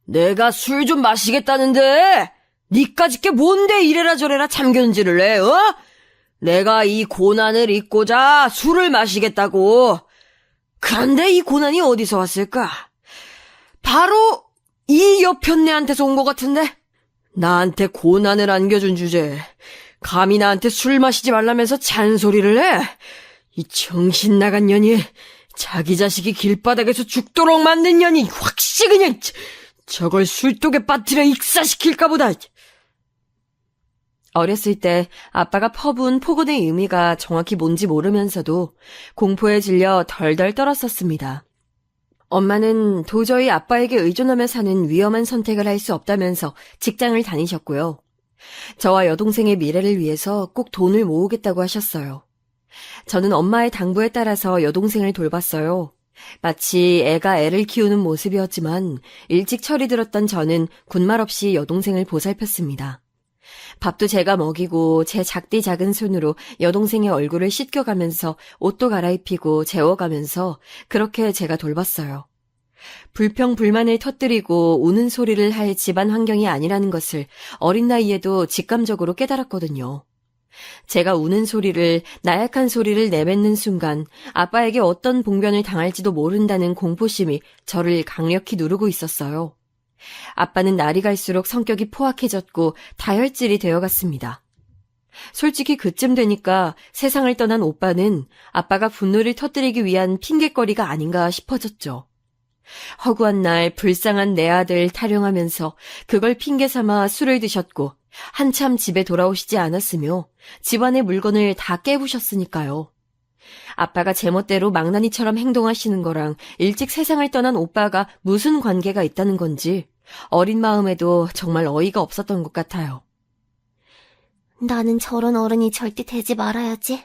내가 술 좀 마시겠다는데 니까짓 게 뭔데 이래라 저래라 참견질을 해, 어? 내가 이 고난을 잊고자 술을 마시겠다고. 그런데 이 고난이 어디서 왔을까? 바로 이 여편네한테서 온 것 같은데? 나한테 고난을 안겨준 주제에 감히 나한테 술 마시지 말라면서 잔소리를 해? 이 정신 나간 년이 자기 자식이 길바닥에서 죽도록 만든 년이 확시 그냥 저걸 술독에 빠뜨려 익사시킬까 보다. 어렸을 때 아빠가 퍼부은 폭언의 의미가 정확히 뭔지 모르면서도 공포에 질려 덜덜 떨었었습니다. 엄마는 도저히 아빠에게 의존하며 사는 위험한 선택을 할 수 없다면서 직장을 다니셨고요. 저와 여동생의 미래를 위해서 꼭 돈을 모으겠다고 하셨어요. 저는 엄마의 당부에 따라서 여동생을 돌봤어요. 마치 애가 애를 키우는 모습이었지만 일찍 철이 들었던 저는 군말 없이 여동생을 보살폈습니다. 밥도 제가 먹이고 제 작디 작은 손으로 여동생의 얼굴을 씻겨가면서 옷도 갈아입히고 재워가면서 그렇게 제가 돌봤어요. 불평불만을 터뜨리고 우는 소리를 할 집안 환경이 아니라는 것을 어린 나이에도 직감적으로 깨달았거든요. 제가 우는 소리를, 나약한 소리를 내뱉는 순간 아빠에게 어떤 봉변을 당할지도 모른다는 공포심이 저를 강력히 누르고 있었어요. 아빠는 날이 갈수록 성격이 포악해졌고 다혈질이 되어갔습니다. 솔직히 그쯤 되니까 세상을 떠난 오빠는 아빠가 분노를 터뜨리기 위한 핑곗거리가 아닌가 싶어졌죠. 허구한 날 불쌍한 내 아들 타령하면서 그걸 핑계 삼아 술을 드셨고 한참 집에 돌아오시지 않았으며 집안의 물건을 다 깨부셨으니까요. 아빠가 제멋대로 망나니처럼 행동하시는 거랑 일찍 세상을 떠난 오빠가 무슨 관계가 있다는 건지 어린 마음에도 정말 어이가 없었던 것 같아요. 나는 저런 어른이 절대 되지 말아야지.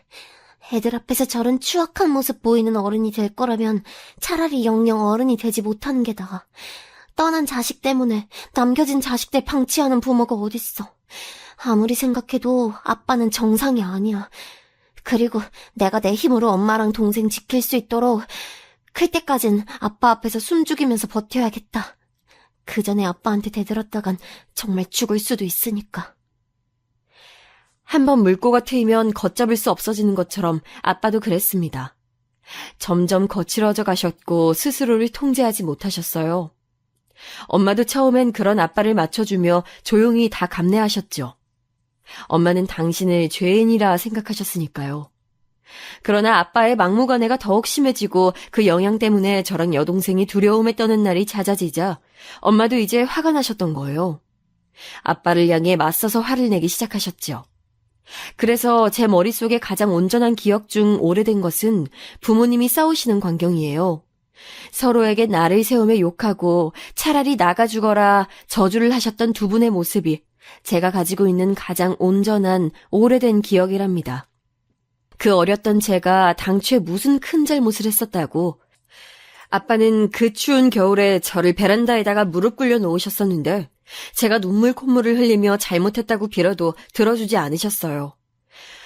애들 앞에서 저런 추악한 모습 보이는 어른이 될 거라면 차라리 영영 어른이 되지 못하는 게 나아. 떠난 자식 때문에 남겨진 자식들 방치하는 부모가 어딨어. 아무리 생각해도 아빠는 정상이 아니야. 그리고 내가 내 힘으로 엄마랑 동생 지킬 수 있도록 클 때까진 아빠 앞에서 숨 죽이면서 버텨야겠다. 그 전에 아빠한테 대들었다간 정말 죽을 수도 있으니까. 한번 물꼬가 트이면 걷잡을 수 없어지는 것처럼 아빠도 그랬습니다. 점점 거칠어져 가셨고 스스로를 통제하지 못하셨어요. 엄마도 처음엔 그런 아빠를 맞춰주며 조용히 다 감내하셨죠. 엄마는 당신을 죄인이라 생각하셨으니까요. 그러나 아빠의 막무가내가 더욱 심해지고 그 영향 때문에 저랑 여동생이 두려움에 떠는 날이 잦아지자 엄마도 이제 화가 나셨던 거예요. 아빠를 향해 맞서서 화를 내기 시작하셨죠. 그래서 제 머릿속에 가장 온전한 기억 중 오래된 것은 부모님이 싸우시는 광경이에요. 서로에게 나를 세우며 욕하고 차라리 나가 죽어라 저주를 하셨던 두 분의 모습이 제가 가지고 있는 가장 온전한 오래된 기억이랍니다. 그 어렸던 제가 당초에 무슨 큰 잘못을 했었다고. 아빠는 그 추운 겨울에 저를 베란다에다가 무릎 꿇려 놓으셨었는데 제가 눈물 콧물을 흘리며 잘못했다고 빌어도 들어주지 않으셨어요.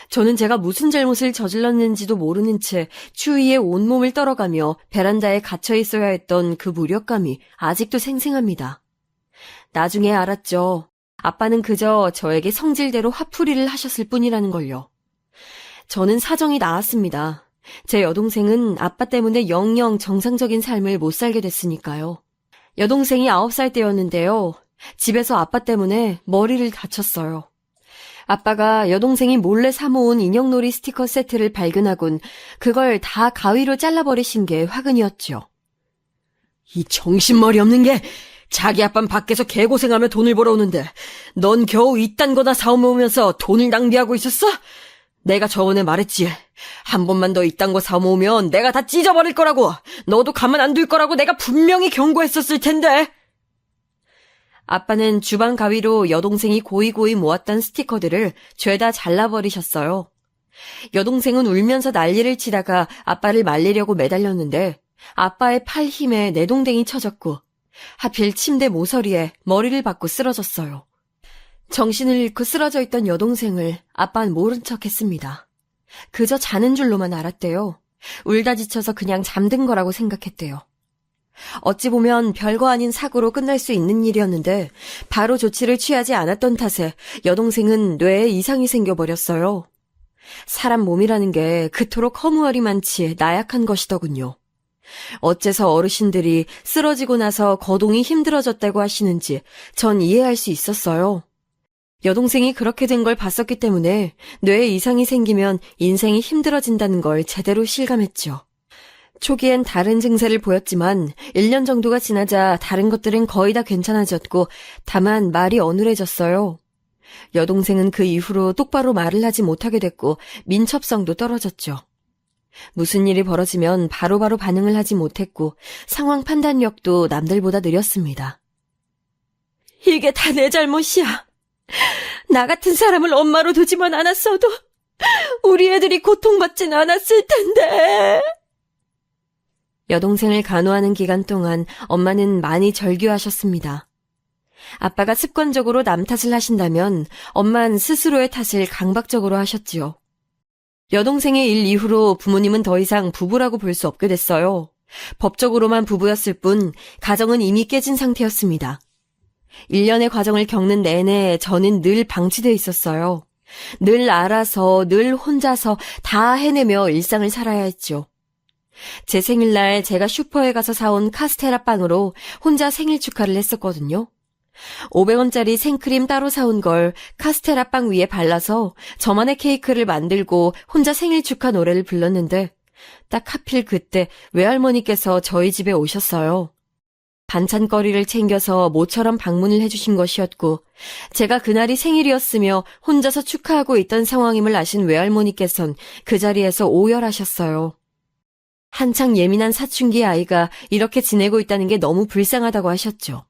저는 제가 무슨 잘못을 저질렀는지도 모르는 채 추위에 온몸을 떨어가며 베란다에 갇혀 있어야 했던 그 무력감이 아직도 생생합니다. 나중에 알았죠. 아빠는 그저 저에게 성질대로 화풀이를 하셨을 뿐이라는 걸요. 저는 사정이 나았습니다. 제 여동생은 아빠 때문에 영영 정상적인 삶을 못 살게 됐으니까요. 여동생이 9살 때였는데요. 집에서 아빠 때문에 머리를 다쳤어요. 아빠가 여동생이 몰래 사모은 인형놀이 스티커 세트를 발견하곤 그걸 다 가위로 잘라버리신 게 화근이었죠. 이 정신머리 없는 게 자기 아빠는 밖에서 개고생하며 돈을 벌어오는데 넌 겨우 이딴 거나 사모으면서 돈을 낭비하고 있었어? 내가 저번에 말했지. 한 번만 더 이딴 거 사모으면 내가 다 찢어버릴 거라고. 너도 가만 안 둘 거라고 내가 분명히 경고했었을 텐데. 아빠는 주방 가위로 여동생이 고이고이 모았던 스티커들을 죄다 잘라버리셨어요. 여동생은 울면서 난리를 치다가 아빠를 말리려고 매달렸는데 아빠의 팔 힘에 내동댕이 쳐졌고 하필 침대 모서리에 머리를 박고 쓰러졌어요. 정신을 잃고 쓰러져 있던 여동생을 아빠는 모른 척했습니다. 그저 자는 줄로만 알았대요. 울다 지쳐서 그냥 잠든 거라고 생각했대요. 어찌 보면 별거 아닌 사고로 끝날 수 있는 일이었는데 바로 조치를 취하지 않았던 탓에 여동생은 뇌에 이상이 생겨버렸어요. 사람 몸이라는 게 그토록 허무하리만치 나약한 것이더군요. 어째서 어르신들이 쓰러지고 나서 거동이 힘들어졌다고 하시는지 전 이해할 수 있었어요. 여동생이 그렇게 된 걸 봤었기 때문에 뇌에 이상이 생기면 인생이 힘들어진다는 걸 제대로 실감했죠. 초기엔 다른 증세를 보였지만 1년 정도가 지나자 다른 것들은 거의 다 괜찮아졌고 다만 말이 어눌해졌어요. 여동생은 그 이후로 똑바로 말을 하지 못하게 됐고 민첩성도 떨어졌죠. 무슨 일이 벌어지면 바로바로 반응을 하지 못했고 상황 판단력도 남들보다 느렸습니다. 이게 다 내 잘못이야. 나 같은 사람을 엄마로 두지만 않았어도 우리 애들이 고통받진 않았을 텐데. 여동생을 간호하는 기간 동안 엄마는 많이 절규하셨습니다. 아빠가 습관적으로 남 탓을 하신다면 엄마는 스스로의 탓을 강박적으로 하셨지요. 여동생의 일 이후로 부모님은 더 이상 부부라고 볼 수 없게 됐어요. 법적으로만 부부였을 뿐 가정은 이미 깨진 상태였습니다. 1년의 과정을 겪는 내내 저는 늘 방치돼 있었어요. 늘 알아서 늘 혼자서 다 해내며 일상을 살아야 했죠. 제 생일날 제가 슈퍼에 가서 사온 카스테라 빵으로 혼자 생일 축하를 했었거든요. 500원짜리 생크림 따로 사온 걸 카스테라 빵 위에 발라서 저만의 케이크를 만들고 혼자 생일 축하 노래를 불렀는데 딱 하필 그때 외할머니께서 저희 집에 오셨어요. 반찬거리를 챙겨서 모처럼 방문을 해주신 것이었고 제가 그날이 생일이었으며 혼자서 축하하고 있던 상황임을 아신 외할머니께선 그 자리에서 오열하셨어요. 한창 예민한 사춘기 아이가 이렇게 지내고 있다는 게 너무 불쌍하다고 하셨죠.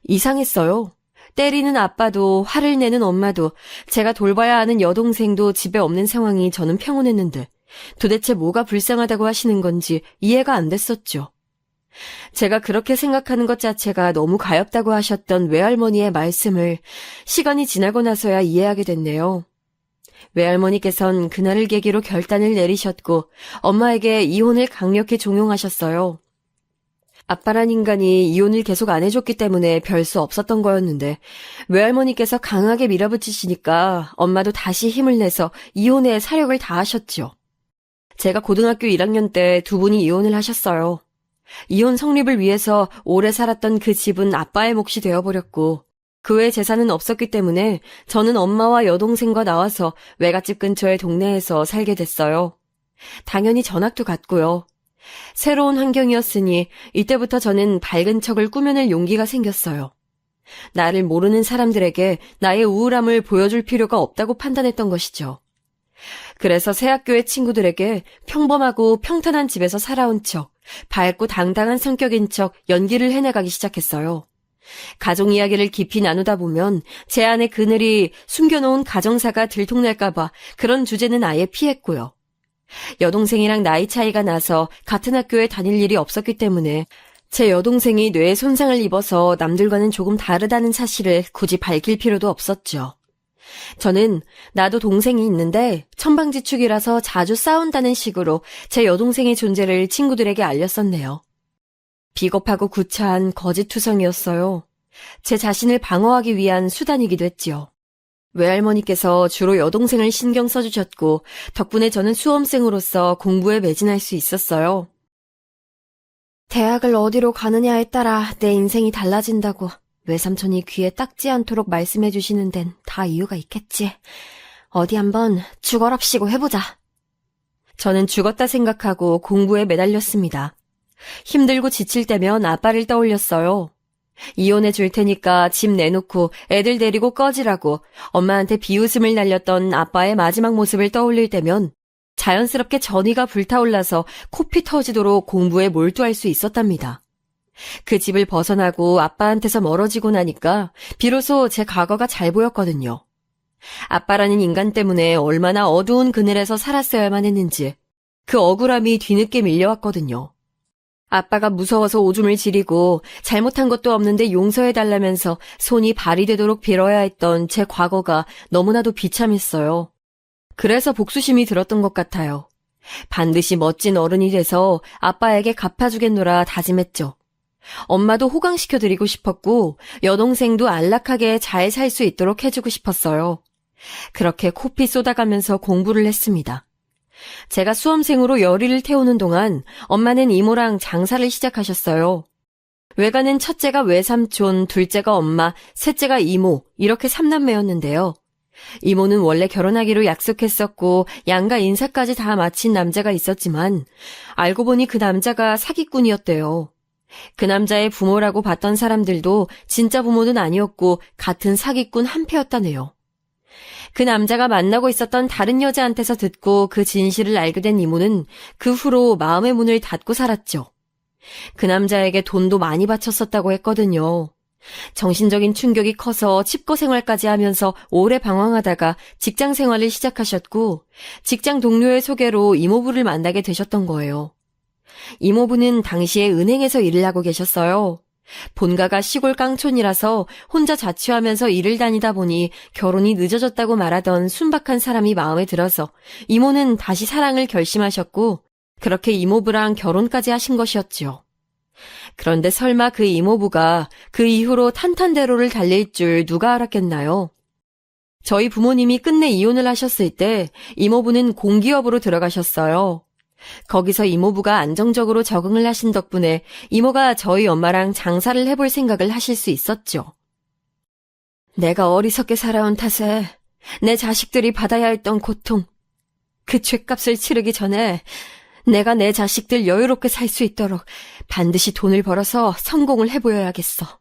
이상했어요. 때리는 아빠도 화를 내는 엄마도 제가 돌봐야 하는 여동생도 집에 없는 상황이 저는 평온했는데 도대체 뭐가 불쌍하다고 하시는 건지 이해가 안 됐었죠. 제가 그렇게 생각하는 것 자체가 너무 가엽다고 하셨던 외할머니의 말씀을 시간이 지나고 나서야 이해하게 됐네요. 외할머니께선 그날을 계기로 결단을 내리셨고 엄마에게 이혼을 강력히 종용하셨어요. 아빠란 인간이 이혼을 계속 안 해줬기 때문에 별 수 없었던 거였는데 외할머니께서 강하게 밀어붙이시니까 엄마도 다시 힘을 내서 이혼에 사력을 다하셨죠. 제가 고등학교 1학년 때 두 분이 이혼을 하셨어요. 이혼 성립을 위해서 오래 살았던 그 집은 아빠의 몫이 되어버렸고 그 외 재산은 없었기 때문에 저는 엄마와 여동생과 나와서 외갓집 근처의 동네에서 살게 됐어요. 당연히 전학도 갔고요. 새로운 환경이었으니 이때부터 저는 밝은 척을 꾸며낼 용기가 생겼어요. 나를 모르는 사람들에게 나의 우울함을 보여줄 필요가 없다고 판단했던 것이죠. 그래서 새 학교의 친구들에게 평범하고 평탄한 집에서 살아온 척, 밝고 당당한 성격인 척 연기를 해나가기 시작했어요. 가족 이야기를 깊이 나누다 보면 제 안의 그늘이 숨겨놓은 가정사가 들통날까봐 그런 주제는 아예 피했고요. 여동생이랑 나이 차이가 나서 같은 학교에 다닐 일이 없었기 때문에 제 여동생이 뇌에 손상을 입어서 남들과는 조금 다르다는 사실을 굳이 밝힐 필요도 없었죠. 저는 나도 동생이 있는데 천방지축이라서 자주 싸운다는 식으로 제 여동생의 존재를 친구들에게 알렸었네요. 비겁하고 구차한 거짓투성이었어요. 제 자신을 방어하기 위한 수단이기도 했지요. 외할머니께서 주로 여동생을 신경 써주셨고 덕분에 저는 수험생으로서 공부에 매진할 수 있었어요. 대학을 어디로 가느냐에 따라 내 인생이 달라진다고 외삼촌이 귀에 닦지 않도록 말씀해 주시는 데는 다 이유가 있겠지. 어디 한번 죽어랍시고 해보자. 저는 죽었다 생각하고 공부에 매달렸습니다. 힘들고 지칠 때면 아빠를 떠올렸어요. 이혼해 줄 테니까 집 내놓고 애들 데리고 꺼지라고 엄마한테 비웃음을 날렸던 아빠의 마지막 모습을 떠올릴 때면 자연스럽게 전의가 불타올라서 코피 터지도록 공부에 몰두할 수 있었답니다. 그 집을 벗어나고 아빠한테서 멀어지고 나니까 비로소 제 과거가 잘 보였거든요. 아빠라는 인간 때문에 얼마나 어두운 그늘에서 살았어야만 했는지 그 억울함이 뒤늦게 밀려왔거든요. 아빠가 무서워서 오줌을 지리고 잘못한 것도 없는데 용서해달라면서 손이 발이 되도록 빌어야 했던 제 과거가 너무나도 비참했어요. 그래서 복수심이 들었던 것 같아요. 반드시 멋진 어른이 돼서 아빠에게 갚아주겠노라 다짐했죠. 엄마도 호강시켜드리고 싶었고 여동생도 안락하게 잘 살 수 있도록 해주고 싶었어요. 그렇게 코피 쏟아가면서 공부를 했습니다. 제가 수험생으로 열의를 태우는 동안 엄마는 이모랑 장사를 시작하셨어요. 외가는 첫째가 외삼촌, 둘째가 엄마, 셋째가 이모 이렇게 3남매였는데요. 이모는 원래 결혼하기로 약속했었고 양가 인사까지 다 마친 남자가 있었지만 알고 보니 그 남자가 사기꾼이었대요. 그 남자의 부모라고 봤던 사람들도 진짜 부모는 아니었고 같은 사기꾼 한패였다네요. 그 남자가 만나고 있었던 다른 여자한테서 듣고 그 진실을 알게 된 이모는 그 후로 마음의 문을 닫고 살았죠. 그 남자에게 돈도 많이 바쳤었다고 했거든요. 정신적인 충격이 커서 칩거 생활까지 하면서 오래 방황하다가 직장 생활을 시작하셨고 직장 동료의 소개로 이모부를 만나게 되셨던 거예요. 이모부는 당시에 은행에서 일을 하고 계셨어요. 본가가 시골 깡촌이라서 혼자 자취하면서 일을 다니다 보니 결혼이 늦어졌다고 말하던 순박한 사람이 마음에 들어서 이모는 다시 사랑을 결심하셨고 그렇게 이모부랑 결혼까지 하신 것이었지요. 그런데 설마 그 이모부가 그 이후로 탄탄대로를 달릴 줄 누가 알았겠나요? 저희 부모님이 끝내 이혼을 하셨을 때 이모부는 공기업으로 들어가셨어요. 거기서 이모부가 안정적으로 적응을 하신 덕분에 이모가 저희 엄마랑 장사를 해볼 생각을 하실 수 있었죠. 내가 어리석게 살아온 탓에 내 자식들이 받아야 했던 고통, 그 죗값을 치르기 전에 내가 내 자식들 여유롭게 살 수 있도록 반드시 돈을 벌어서 성공을 해보여야겠어.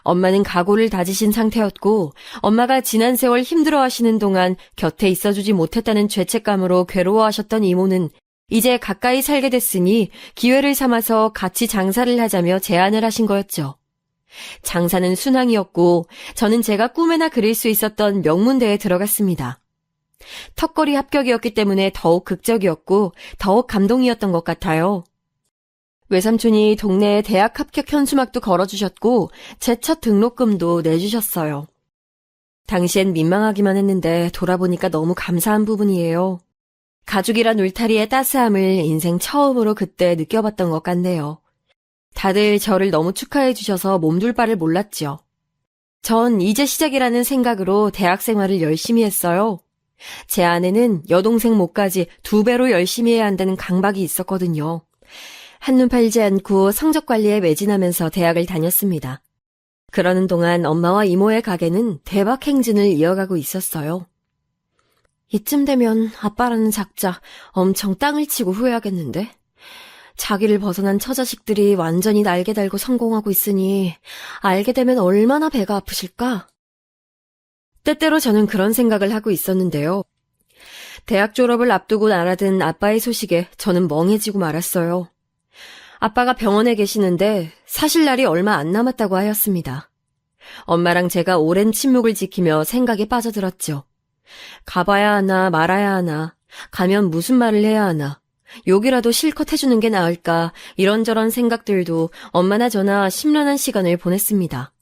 엄마는 각오를 다지신 상태였고 엄마가 지난 세월 힘들어하시는 동안 곁에 있어주지 못했다는 죄책감으로 괴로워하셨던 이모는 이제 가까이 살게 됐으니 기회를 삼아서 같이 장사를 하자며 제안을 하신 거였죠. 장사는 순항이었고 저는 제가 꿈에나 그릴 수 있었던 명문대에 들어갔습니다. 턱걸이 합격이었기 때문에 더욱 극적이었고 더욱 감동이었던 것 같아요. 외삼촌이 동네에 대학 합격 현수막도 걸어주셨고 제 첫 등록금도 내주셨어요. 당시엔 민망하기만 했는데 돌아보니까 너무 감사한 부분이에요. 가족이란 울타리의 따스함을 인생 처음으로 그때 느껴봤던 것 같네요. 다들 저를 너무 축하해 주셔서 몸둘 바를 몰랐죠. 전 이제 시작이라는 생각으로 대학 생활을 열심히 했어요. 제 안에는 여동생 몫까지 2배로 열심히 해야 한다는 강박이 있었거든요. 한눈 팔지 않고 성적 관리에 매진하면서 대학을 다녔습니다. 그러는 동안 엄마와 이모의 가게는 대박 행진을 이어가고 있었어요. 이쯤 되면 아빠라는 작자 엄청 땅을 치고 후회하겠는데? 자기를 벗어난 처자식들이 완전히 날개 달고 성공하고 있으니 알게 되면 얼마나 배가 아프실까? 때때로 저는 그런 생각을 하고 있었는데요. 대학 졸업을 앞두고 날아든 아빠의 소식에 저는 멍해지고 말았어요. 아빠가 병원에 계시는데 사실 날이 얼마 안 남았다고 하였습니다. 엄마랑 제가 오랜 침묵을 지키며 생각에 빠져들었죠. 가봐야 하나 말아야 하나, 가면 무슨 말을 해야 하나, 욕이라도 실컷 해주는 게 나을까 이런저런 생각들도 엄마나 저나 심란한 시간을 보냈습니다.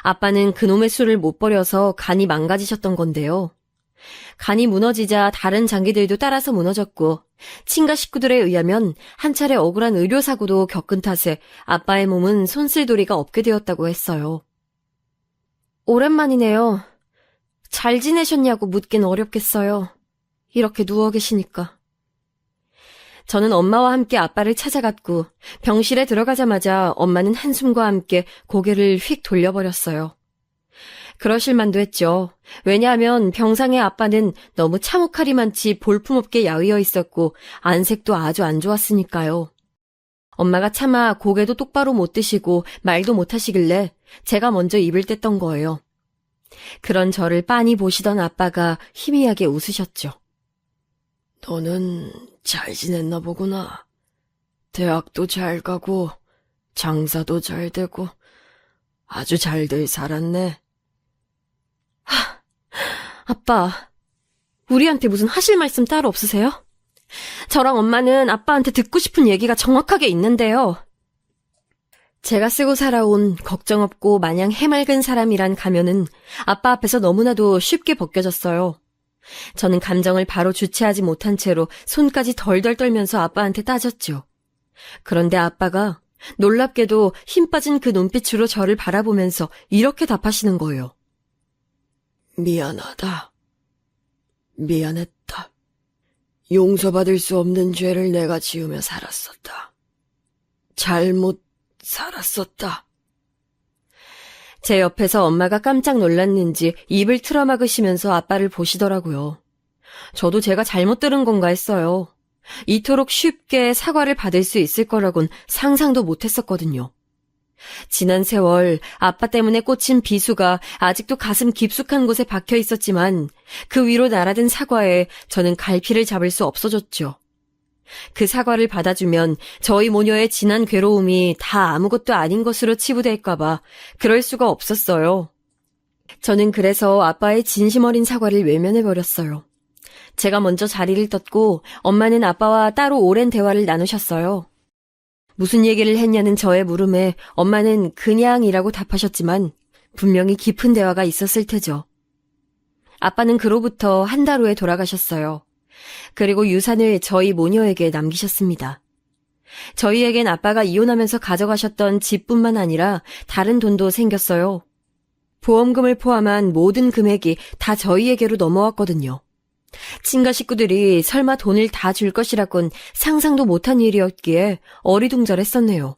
아빠는 그놈의 술을 못 버려서 간이 망가지셨던 건데요. 간이 무너지자 다른 장기들도 따라서 무너졌고 친가 식구들에 의하면 한 차례 억울한 의료사고도 겪은 탓에 아빠의 몸은 손쓸도리가 없게 되었다고 했어요. 오랜만이네요. 잘 지내셨냐고 묻긴 어렵겠어요. 이렇게 누워 계시니까. 저는 엄마와 함께 아빠를 찾아갔고 병실에 들어가자마자 엄마는 한숨과 함께 고개를 휙 돌려버렸어요. 그러실 만도 했죠. 왜냐하면 병상의 아빠는 너무 참혹하리 많지 볼품없게 야위어 있었고 안색도 아주 안 좋았으니까요. 엄마가 차마 고개도 똑바로 못 드시고 말도 못 하시길래 제가 먼저 입을 뗐던 거예요. 그런 저를 빤히 보시던 아빠가 희미하게 웃으셨죠. 너는 잘 지냈나 보구나. 대학도 잘 가고 장사도 잘 되고 아주 잘들 살았네. 아빠, 우리한테 무슨 하실 말씀 따로 없으세요? 저랑 엄마는 아빠한테 듣고 싶은 얘기가 정확하게 있는데요. 제가 쓰고 살아온 걱정 없고 마냥 해맑은 사람이란 가면은 아빠 앞에서 너무나도 쉽게 벗겨졌어요. 저는 감정을 바로 주체하지 못한 채로 손까지 덜덜 떨면서 아빠한테 따졌죠. 그런데 아빠가 놀랍게도 힘 빠진 그 눈빛으로 저를 바라보면서 이렇게 답하시는 거예요. 미안하다. 미안했다. 용서받을 수 없는 죄를 내가 지으며 살았었다. 잘못 살았었다. 제 옆에서 엄마가 깜짝 놀랐는지 입을 틀어막으시면서 아빠를 보시더라고요. 저도 제가 잘못 들은 건가 했어요. 이토록 쉽게 사과를 받을 수 있을 거라곤 상상도 못했었거든요. 지난 세월 아빠 때문에 꽂힌 비수가 아직도 가슴 깊숙한 곳에 박혀 있었지만 그 위로 날아든 사과에 저는 갈피를 잡을 수 없어졌죠. 그 사과를 받아주면 저희 모녀의 지난 괴로움이 다 아무것도 아닌 것으로 치부될까봐 그럴 수가 없었어요. 저는 그래서 아빠의 진심 어린 사과를 외면해버렸어요. 제가 먼저 자리를 떴고 엄마는 아빠와 따로 오랜 대화를 나누셨어요. 무슨 얘기를 했냐는 저의 물음에 엄마는 그냥이라고 답하셨지만 분명히 깊은 대화가 있었을 테죠. 아빠는 그로부터 한 달 후에 돌아가셨어요. 그리고 유산을 저희 모녀에게 남기셨습니다. 저희에겐 아빠가 이혼하면서 가져가셨던 집뿐만 아니라 다른 돈도 생겼어요. 보험금을 포함한 모든 금액이 다 저희에게로 넘어왔거든요. 친가 식구들이 설마 돈을 다 줄 것이라곤 상상도 못한 일이었기에 어리둥절했었네요.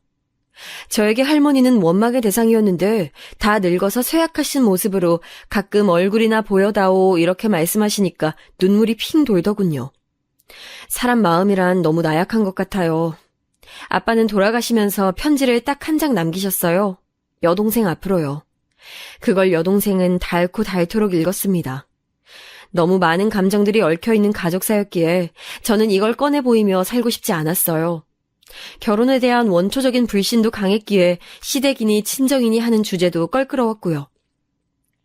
저에게 할머니는 원망의 대상이었는데 다 늙어서 쇠약하신 모습으로 가끔 얼굴이나 보여다오 이렇게 말씀하시니까 눈물이 핑 돌더군요. 사람 마음이란 너무 나약한 것 같아요. 아빠는 돌아가시면서 편지를 딱 한 장 남기셨어요. 여동생 앞으로요. 그걸 여동생은 닳고 닳도록 읽었습니다. 너무 많은 감정들이 얽혀있는 가족사였기에 저는 이걸 꺼내 보이며 살고 싶지 않았어요. 결혼에 대한 원초적인 불신도 강했기에 시댁이니 친정이니 하는 주제도 껄끄러웠고요.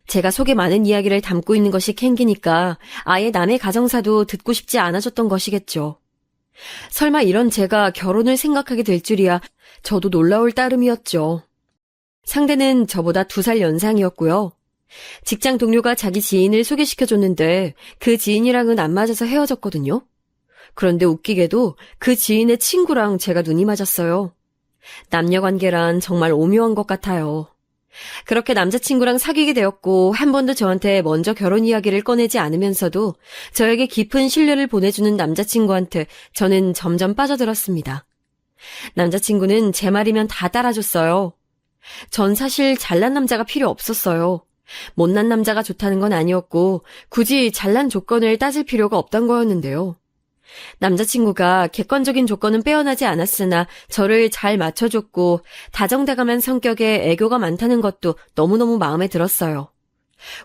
제가 속에 많은 이야기를 담고 있는 것이 캥기니까 아예 남의 가정사도 듣고 싶지 않아졌던 것이겠죠. 설마 이런 제가 결혼을 생각하게 될 줄이야 저도 놀라울 따름이었죠. 상대는 저보다 2살 연상이었고요. 직장 동료가 자기 지인을 소개시켜줬는데 그 지인이랑은 안 맞아서 헤어졌거든요. 그런데 웃기게도 그 지인의 친구랑 제가 눈이 맞았어요. 남녀관계란 정말 오묘한 것 같아요. 그렇게 남자친구랑 사귀게 되었고 한 번도 저한테 먼저 결혼 이야기를 꺼내지 않으면서도 저에게 깊은 신뢰를 보내주는 남자친구한테 저는 점점 빠져들었습니다. 남자친구는 제 말이면 다 따라줬어요. 전 사실 잘난 남자가 필요 없었어요. 못난 남자가 좋다는 건 아니었고 굳이 잘난 조건을 따질 필요가 없던 거였는데요. 남자친구가 객관적인 조건은 빼어나지 않았으나 저를 잘 맞춰줬고 다정다감한 성격에 애교가 많다는 것도 너무너무 마음에 들었어요.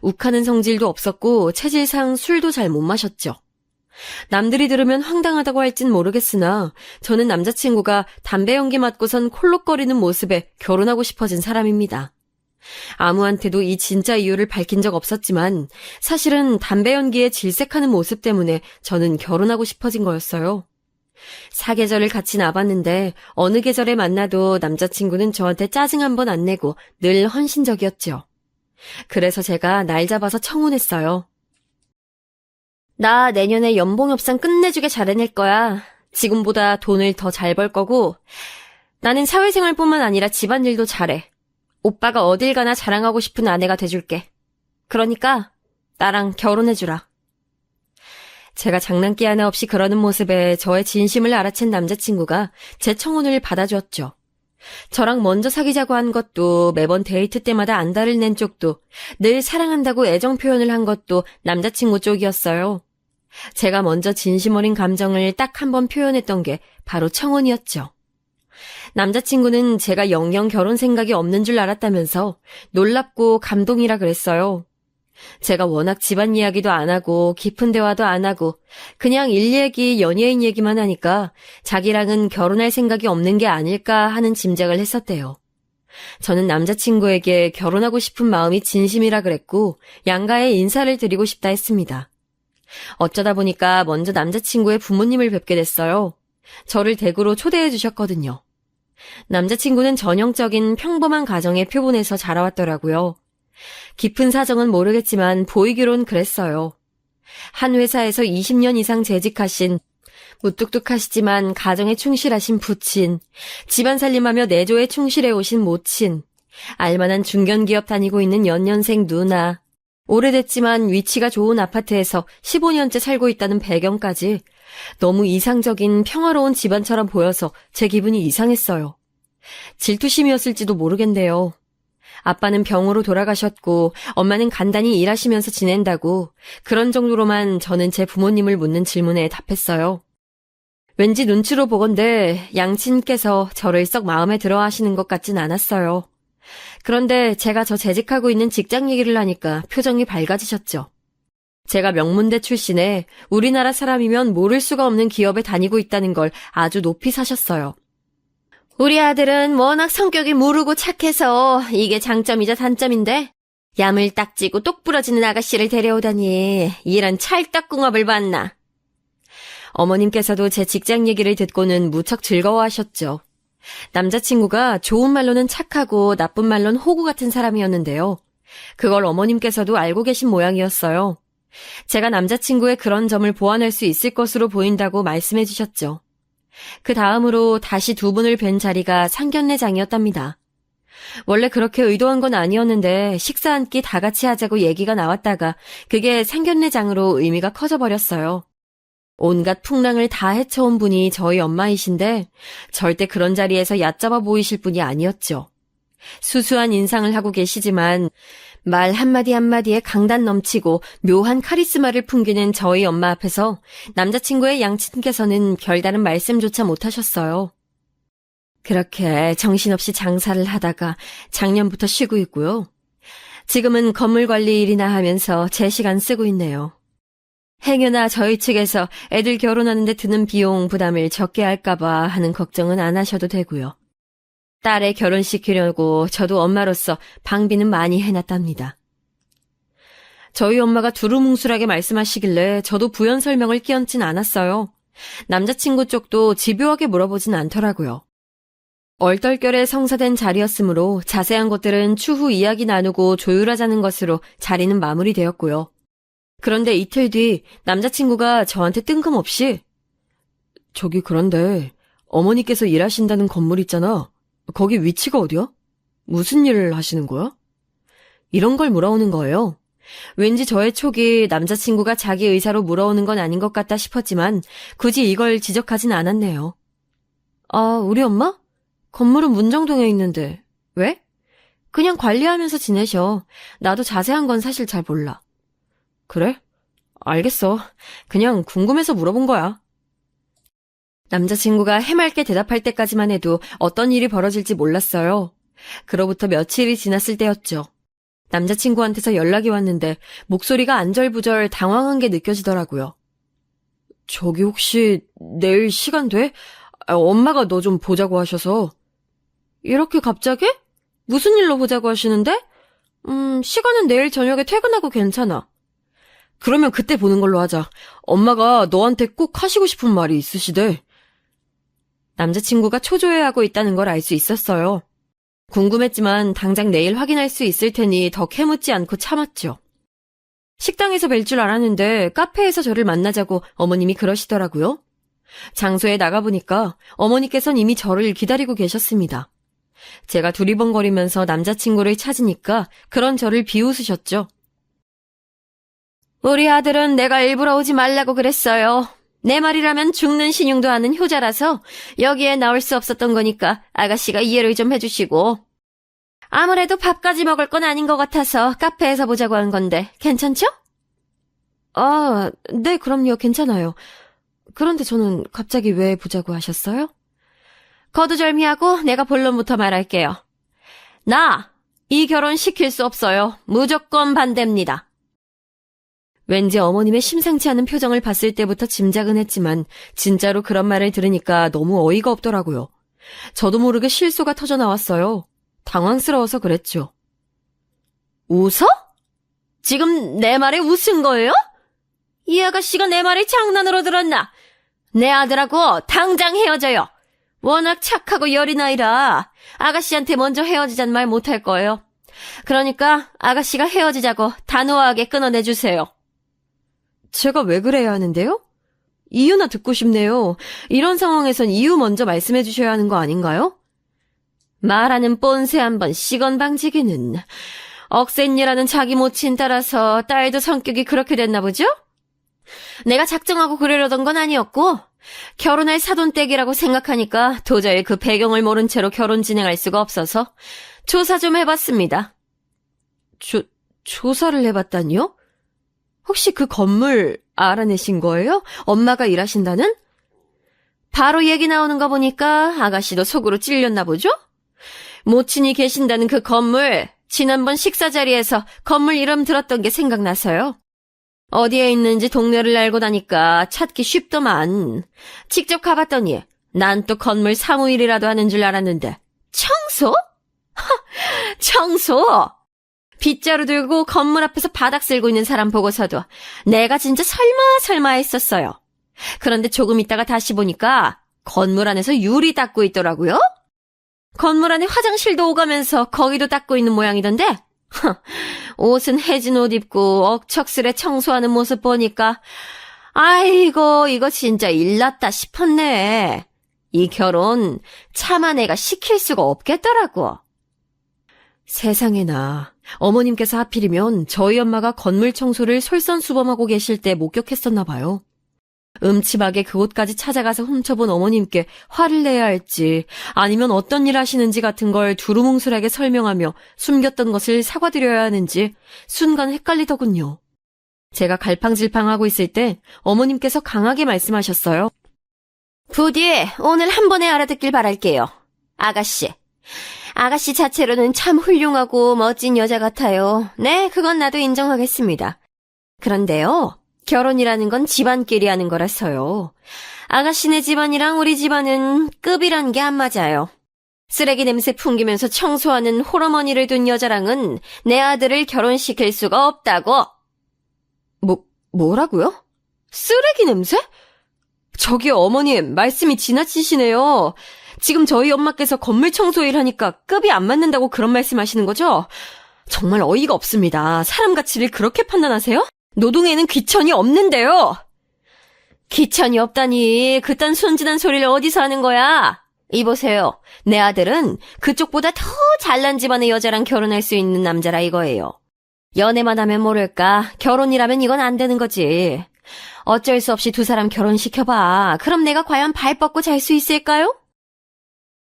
욱하는 성질도 없었고 체질상 술도 잘 못 마셨죠. 남들이 들으면 황당하다고 할진 모르겠으나 저는 남자친구가 담배 연기 맡고선 콜록거리는 모습에 결혼하고 싶어진 사람입니다. 아무한테도 이 진짜 이유를 밝힌 적 없었지만 사실은 담배 연기에 질색하는 모습 때문에 저는 결혼하고 싶어진 거였어요. 사계절을 같이 나봤는데 어느 계절에 만나도 남자친구는 저한테 짜증 한 번 안 내고 늘 헌신적이었죠. 그래서 제가 날 잡아서 청혼했어요. 나 내년에 연봉 협상 끝내주게 잘해낼 거야. 지금보다 돈을 더 잘 벌 거고, 나는 사회생활뿐만 아니라 집안일도 잘해. 오빠가 어딜 가나 자랑하고 싶은 아내가 돼줄게. 그러니까 나랑 결혼해주라. 제가 장난기 하나 없이 그러는 모습에 저의 진심을 알아챈 남자친구가 제 청혼을 받아주었죠. 저랑 먼저 사귀자고 한 것도, 매번 데이트 때마다 안달을 낸 쪽도, 늘 사랑한다고 애정 표현을 한 것도 남자친구 쪽이었어요. 제가 먼저 진심 어린 감정을 딱 한 번 표현했던 게 바로 청혼이었죠. 남자친구는 제가 영영 결혼 생각이 없는 줄 알았다면서 놀랍고 감동이라 그랬어요. 제가 워낙 집안 이야기도 안 하고 깊은 대화도 안 하고 그냥 일 얘기, 연예인 얘기만 하니까 자기랑은 결혼할 생각이 없는 게 아닐까 하는 짐작을 했었대요. 저는 남자친구에게 결혼하고 싶은 마음이 진심이라 그랬고 양가에 인사를 드리고 싶다 했습니다. 어쩌다 보니까 먼저 남자친구의 부모님을 뵙게 됐어요. 저를 댁으로 초대해 주셨거든요. 남자친구는 전형적인 평범한 가정의 표본에서 자라왔더라고요. 깊은 사정은 모르겠지만 보이기론 그랬어요. 한 회사에서 20년 이상 재직하신, 무뚝뚝하시지만 가정에 충실하신 부친, 집안 살림하며 내조에 충실해 오신 모친, 알만한 중견기업 다니고 있는 연년생 누나, 오래됐지만 위치가 좋은 아파트에서 15년째 살고 있다는 배경까지 너무 이상적인 평화로운 집안처럼 보여서 제 기분이 이상했어요. 질투심이었을지도 모르겠네요. 아빠는 병으로 돌아가셨고 엄마는 간단히 일하시면서 지낸다고 그런 정도로만 저는 제 부모님을 묻는 질문에 답했어요. 왠지 눈치로 보건대 양친께서 저를 썩 마음에 들어 하시는 것 같진 않았어요. 그런데 제가 저 재직하고 있는 직장 얘기를 하니까 표정이 밝아지셨죠. 제가 명문대 출신에 우리나라 사람이면 모를 수가 없는 기업에 다니고 있다는 걸 아주 높이 사셨어요. 우리 아들은 워낙 성격이 무르고 착해서 이게 장점이자 단점인데 야물 딱지고 똑 부러지는 아가씨를 데려오다니 이런 찰떡궁합을 봤나. 어머님께서도 제 직장 얘기를 듣고는 무척 즐거워하셨죠. 남자친구가 좋은 말로는 착하고 나쁜 말로는 호구 같은 사람이었는데요. 그걸 어머님께서도 알고 계신 모양이었어요. 제가 남자친구의 그런 점을 보완할 수 있을 것으로 보인다고 말씀해 주셨죠. 그 다음으로 다시 두 분을 뵌 자리가 상견례장이었답니다. 원래 그렇게 의도한 건 아니었는데 식사 한 끼 다 같이 하자고 얘기가 나왔다가 그게 상견례장으로 의미가 커져버렸어요. 온갖 풍랑을 다 헤쳐온 분이 저희 엄마이신데 절대 그런 자리에서 얕잡아 보이실 분이 아니었죠. 수수한 인상을 하고 계시지만 말 한마디 한마디에 강단 넘치고 묘한 카리스마를 풍기는 저희 엄마 앞에서 남자친구의 양친께서는 별다른 말씀조차 못하셨어요. 그렇게 정신없이 장사를 하다가 작년부터 쉬고 있고요. 지금은 건물 관리 일이나 하면서 제 시간 쓰고 있네요. 행여나 저희 측에서 애들 결혼하는데 드는 비용 부담을 적게 할까봐 하는 걱정은 안 하셔도 되고요. 딸애 결혼시키려고 저도 엄마로서 방비는 많이 해놨답니다. 저희 엄마가 두루뭉술하게 말씀하시길래 저도 부연 설명을 끼얹진 않았어요. 남자친구 쪽도 집요하게 물어보진 않더라고요. 얼떨결에 성사된 자리였으므로 자세한 것들은 추후 이야기 나누고 조율하자는 것으로 자리는 마무리되었고요. 그런데 이틀 뒤 남자친구가 저한테 뜬금없이 저기 그런데 어머니께서 일하신다는 건물 있잖아. 거기 위치가 어디야? 무슨 일을 하시는 거야? 이런 걸 물어오는 거예요. 왠지 저의 촉이 남자친구가 자기 의사로 물어오는 건 아닌 것 같다 싶었지만 굳이 이걸 지적하진 않았네요. 아, 우리 엄마? 건물은 문정동에 있는데 왜? 그냥 관리하면서 지내셔. 나도 자세한 건 사실 잘 몰라. 그래? 알겠어. 그냥 궁금해서 물어본 거야. 남자친구가 해맑게 대답할 때까지만 해도 어떤 일이 벌어질지 몰랐어요. 그로부터 며칠이 지났을 때였죠. 남자친구한테서 연락이 왔는데 목소리가 안절부절 당황한 게 느껴지더라고요. 저기 혹시 내일 시간 돼? 엄마가 너 좀 보자고 하셔서. 이렇게 갑자기? 무슨 일로 보자고 하시는데? 시간은 내일 저녁에 퇴근하고 괜찮아. 그러면 그때 보는 걸로 하자. 엄마가 너한테 꼭 하시고 싶은 말이 있으시대. 남자친구가 초조해하고 있다는 걸 알 수 있었어요. 궁금했지만 당장 내일 확인할 수 있을 테니 더 캐묻지 않고 참았죠. 식당에서 뵐 줄 알았는데 카페에서 저를 만나자고 어머님이 그러시더라고요. 장소에 나가보니까 어머니께선 이미 저를 기다리고 계셨습니다. 제가 두리번거리면서 남자친구를 찾으니까 그런 저를 비웃으셨죠. 우리 아들은 내가 일부러 오지 말라고 그랬어요. 내 말이라면 죽는 신용도 아는 효자라서 여기에 나올 수 없었던 거니까 아가씨가 이해를 좀 해주시고. 아무래도 밥까지 먹을 건 아닌 것 같아서 카페에서 보자고 한 건데 괜찮죠? 아, 네, 그럼요. 괜찮아요. 그런데 저는 갑자기 왜 보자고 하셨어요? 거두절미하고 내가 본론부터 말할게요. 나 이 결혼 시킬 수 없어요. 무조건 반대입니다. 왠지 어머님의 심상치 않은 표정을 봤을 때부터 짐작은 했지만 진짜로 그런 말을 들으니까 너무 어이가 없더라고요. 저도 모르게 실소가 터져 나왔어요. 당황스러워서 그랬죠. 웃어? 지금 내 말에 웃은 거예요? 이 아가씨가 내 말을 장난으로 들었나? 내 아들하고 당장 헤어져요. 워낙 착하고 여린 아이라 아가씨한테 먼저 헤어지자는 말 못할 거예요. 그러니까 아가씨가 헤어지자고 단호하게 끊어내주세요. 제가 왜 그래야 하는데요? 이유나 듣고 싶네요. 이런 상황에선 이유 먼저 말씀해 주셔야 하는 거 아닌가요? 말하는 뻔세 한번 시건방지기는. 억센이라는 자기 모친 따라서 딸도 성격이 그렇게 됐나 보죠? 내가 작정하고 그러려던 건 아니었고 결혼할 사돈댁이라고 생각하니까 도저히 그 배경을 모른 채로 결혼 진행할 수가 없어서 조사 좀 해봤습니다. 조사를 해봤다니요? 혹시 그 건물 알아내신 거예요? 엄마가 일하신다는? 바로 얘기 나오는 거 보니까 아가씨도 속으로 찔렸나 보죠? 모친이 계신다는 그 건물, 지난번 식사 자리에서 건물 이름 들었던 게 생각나서요. 어디에 있는지 동네를 알고 나니까 찾기 쉽더만. 직접 가봤더니 난 또 건물 사무일이라도 하는 줄 알았는데 청소? 청소! 빗자루 들고 건물 앞에서 바닥 쓸고 있는 사람 보고서도 내가 진짜 설마 했었어요. 그런데 조금 있다가 다시 보니까 건물 안에서 유리 닦고 있더라고요. 건물 안에 화장실도 오가면서 거기도 닦고 있는 모양이던데 옷은 해진 옷 입고 억척스레 청소하는 모습 보니까 아이고 이거 진짜 일났다 싶었네. 이 결혼 차마 내가 시킬 수가 없겠더라고. 세상에나 어머님께서 하필이면 저희 엄마가 건물 청소를 솔선수범하고 계실 때 목격했었나 봐요. 음침하게 그곳까지 찾아가서 훔쳐본 어머님께 화를 내야 할지 아니면 어떤 일 하시는지 같은 걸 두루뭉술하게 설명하며 숨겼던 것을 사과드려야 하는지 순간 헷갈리더군요. 제가 갈팡질팡하고 있을 때 어머님께서 강하게 말씀하셨어요. 부디 오늘 한 번에 알아듣길 바랄게요. 아가씨 자체로는 참 훌륭하고 멋진 여자 같아요. 네, 그건 나도 인정하겠습니다. 그런데요, 결혼이라는 건 집안끼리 하는 거라서요. 아가씨네 집안이랑 우리 집안은 급이란 게 안 맞아요. 쓰레기 냄새 풍기면서 청소하는 홀어머니를 둔 여자랑은 내 아들을 결혼시킬 수가 없다고. 뭐라고요? 쓰레기 냄새? 저기 어머님, 말씀이 지나치시네요. 지금 저희 엄마께서 건물 청소일 하니까 급이 안 맞는다고 그런 말씀하시는 거죠? 정말 어이가 없습니다. 사람 가치를 그렇게 판단하세요? 노동에는 귀천이 없는데요. 귀천이 없다니 그딴 순진한 소리를 어디서 하는 거야? 이보세요. 내 아들은 그쪽보다 더 잘난 집안의 여자랑 결혼할 수 있는 남자라 이거예요. 연애만 하면 모를까 결혼이라면 이건 안 되는 거지. 어쩔 수 없이 두 사람 결혼시켜봐. 그럼 내가 과연 발 뻗고 잘 수 있을까요?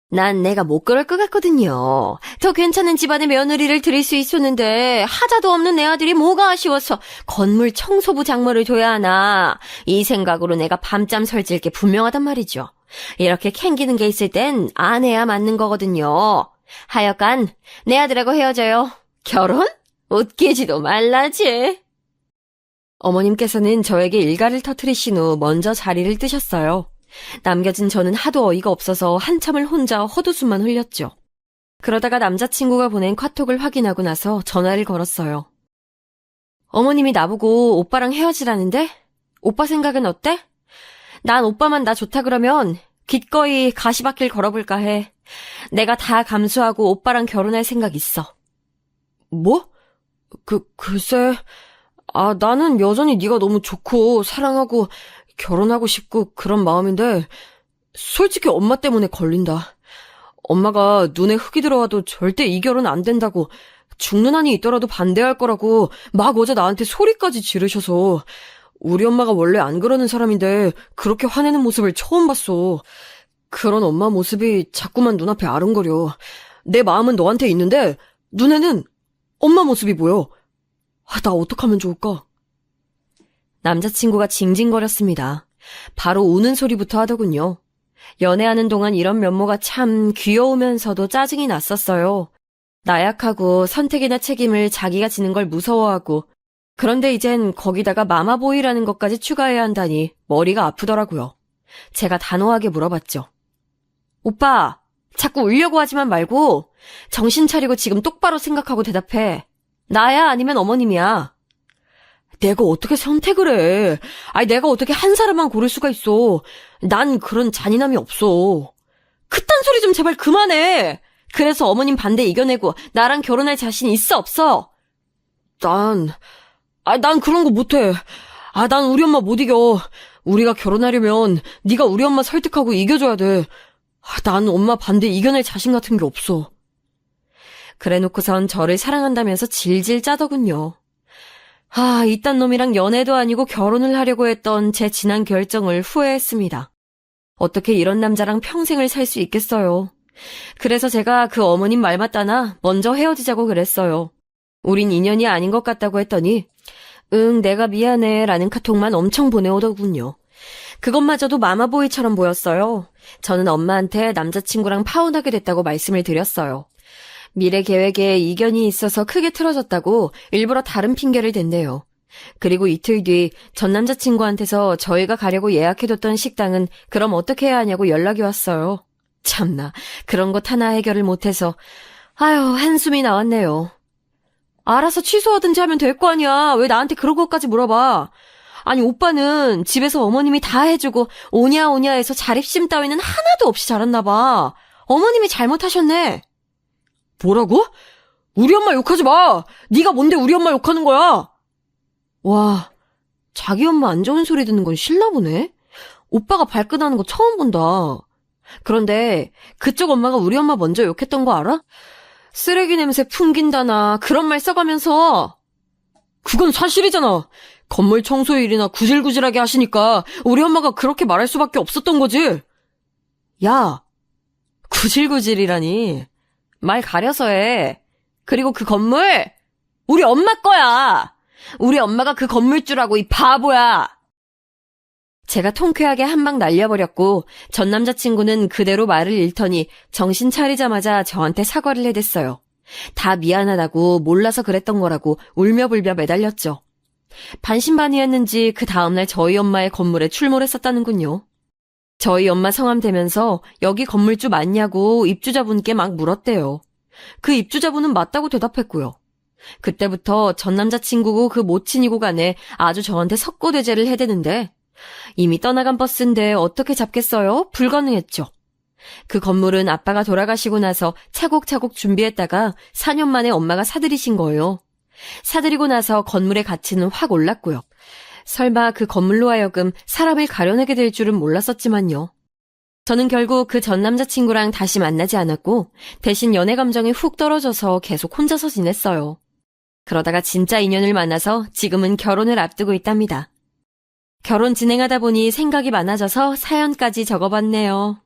난 내가 못 그럴 것 같거든요. 더 괜찮은 집안의 며느리를 드릴 수 있었는데 하자도 없는 내 아들이 뭐가 아쉬워서 건물 청소부 장모를 둬야 하나. 이 생각으로 내가 밤잠 설질 게 분명하단 말이죠. 이렇게 캥기는 게 있을 땐 안 해야 맞는 거거든요. 하여간 내 아들하고 헤어져요. 결혼? 웃기지도 말라지. 어머님께서는 저에게 일가를 터뜨리신 후 먼저 자리를 뜨셨어요. 남겨진 저는 하도 어이가 없어서 한참을 혼자 헛웃음만 흘렸죠. 그러다가 남자친구가 보낸 카톡을 확인하고 나서 전화를 걸었어요. 어머님이 나보고 오빠랑 헤어지라는데? 오빠 생각은 어때? 난 오빠만 나 좋다 그러면 기꺼이 가시밭길 걸어볼까 해. 내가 다 감수하고 오빠랑 결혼할 생각 있어. 뭐? 글쎄, 나는 여전히 네가 너무 좋고 사랑하고 결혼하고 싶고 그런 마음인데 솔직히 엄마 때문에 걸린다. 엄마가 눈에 흙이 들어와도 절대 이 결혼 안 된다고 죽는 한이 있더라도 반대할 거라고 막 어제 나한테 소리까지 지르셔서 우리 엄마가 원래 안 그러는 사람인데 그렇게 화내는 모습을 처음 봤어. 그런 엄마 모습이 자꾸만 눈앞에 아른거려. 내 마음은 너한테 있는데 눈에는 엄마 모습이 보여. 나 어떡하면 좋을까? 남자친구가 징징거렸습니다. 바로 우는 소리부터 하더군요. 연애하는 동안 이런 면모가 참 귀여우면서도 짜증이 났었어요. 나약하고 선택이나 책임을 자기가 지는 걸 무서워하고 그런데 이젠 거기다가 마마보이라는 것까지 추가해야 한다니 머리가 아프더라고요. 제가 단호하게 물어봤죠. 오빠, 자꾸 울려고 하지만 말고 정신 차리고 지금 똑바로 생각하고 대답해. 나야 아니면 어머님이야? 내가 어떻게 선택을 해? 내가 어떻게 한 사람만 고를 수가 있어. 난 그런 잔인함이 없어. 그딴 소리 좀 제발 그만해. 그래서 어머님 반대 이겨내고 나랑 결혼할 자신 있어 없어? 난 그런 거 못해. 난 우리 엄마 못 이겨. 우리가 결혼하려면 네가 우리 엄마 설득하고 이겨줘야 돼. 난 엄마 반대 이겨낼 자신 같은 게 없어. 그래놓고선 저를 사랑한다면서 질질 짜더군요. 이딴 놈이랑 연애도 아니고 결혼을 하려고 했던 제 지난 결정을 후회했습니다. 어떻게 이런 남자랑 평생을 살 수 있겠어요. 그래서 제가 그 어머님 말 맞다나 먼저 헤어지자고 그랬어요. 우린 인연이 아닌 것 같다고 했더니 응, 내가 미안해 라는 카톡만 엄청 보내오더군요. 그것마저도 마마보이처럼 보였어요. 저는 엄마한테 남자친구랑 파혼하게 됐다고 말씀을 드렸어요. 미래 계획에 이견이 있어서 크게 틀어졌다고 일부러 다른 핑계를 댄대요. 그리고 이틀 뒤 전 남자친구한테서 저희가 가려고 예약해뒀던 식당은 그럼 어떻게 해야 하냐고 연락이 왔어요. 참나, 그런 것 하나 해결을 못해서 한숨이 나왔네요. 알아서 취소하든지 하면 될 거 아니야. 왜 나한테 그런 것까지 물어봐. 아니 오빠는 집에서 어머님이 다 해주고 오냐 오냐 해서 자립심 따위는 하나도 없이 자랐나 봐. 어머님이 잘못하셨네. 뭐라고? 우리 엄마 욕하지 마. 네가 뭔데 우리 엄마 욕하는 거야. 와, 자기 엄마 안 좋은 소리 듣는 건 싫나 보네. 오빠가 발끈하는 거 처음 본다. 그런데 그쪽 엄마가 우리 엄마 먼저 욕했던 거 알아? 쓰레기 냄새 풍긴다나 그런 말 써가면서. 그건 사실이잖아. 건물 청소일이나 구질구질하게 하시니까 우리 엄마가 그렇게 말할 수밖에 없었던 거지. 야, 구질구질이라니. 말 가려서 해. 그리고 그 건물 우리 엄마 거야. 우리 엄마가 그 건물주라고 이 바보야. 제가 통쾌하게 한 방 날려버렸고 전 남자친구는 그대로 말을 잃더니 정신 차리자마자 저한테 사과를 해댔어요. 다 미안하다고 몰라서 그랬던 거라고 울며불며 매달렸죠. 반신반의했는지 그 다음날 저희 엄마의 건물에 출몰했었다는군요. 저희 엄마 성함 대면서 여기 건물주 맞냐고 입주자분께 막 물었대요. 그 입주자분은 맞다고 대답했고요. 그때부터 전 남자친구고 그 모친이고 간에 아주 저한테 석고대죄를 해대는데 이미 떠나간 버스인데 어떻게 잡겠어요? 불가능했죠. 그 건물은 아빠가 돌아가시고 나서 차곡차곡 준비했다가 4년 만에 엄마가 사들이신 거예요. 사들이고 나서 건물의 가치는 확 올랐고요. 설마 그 건물로 하여금 사람을 가려내게 될 줄은 몰랐었지만요. 저는 결국 그 전 남자친구랑 다시 만나지 않았고 대신 연애 감정이 훅 떨어져서 계속 혼자서 지냈어요. 그러다가 진짜 인연을 만나서 지금은 결혼을 앞두고 있답니다. 결혼 진행하다 보니 생각이 많아져서 사연까지 적어봤네요.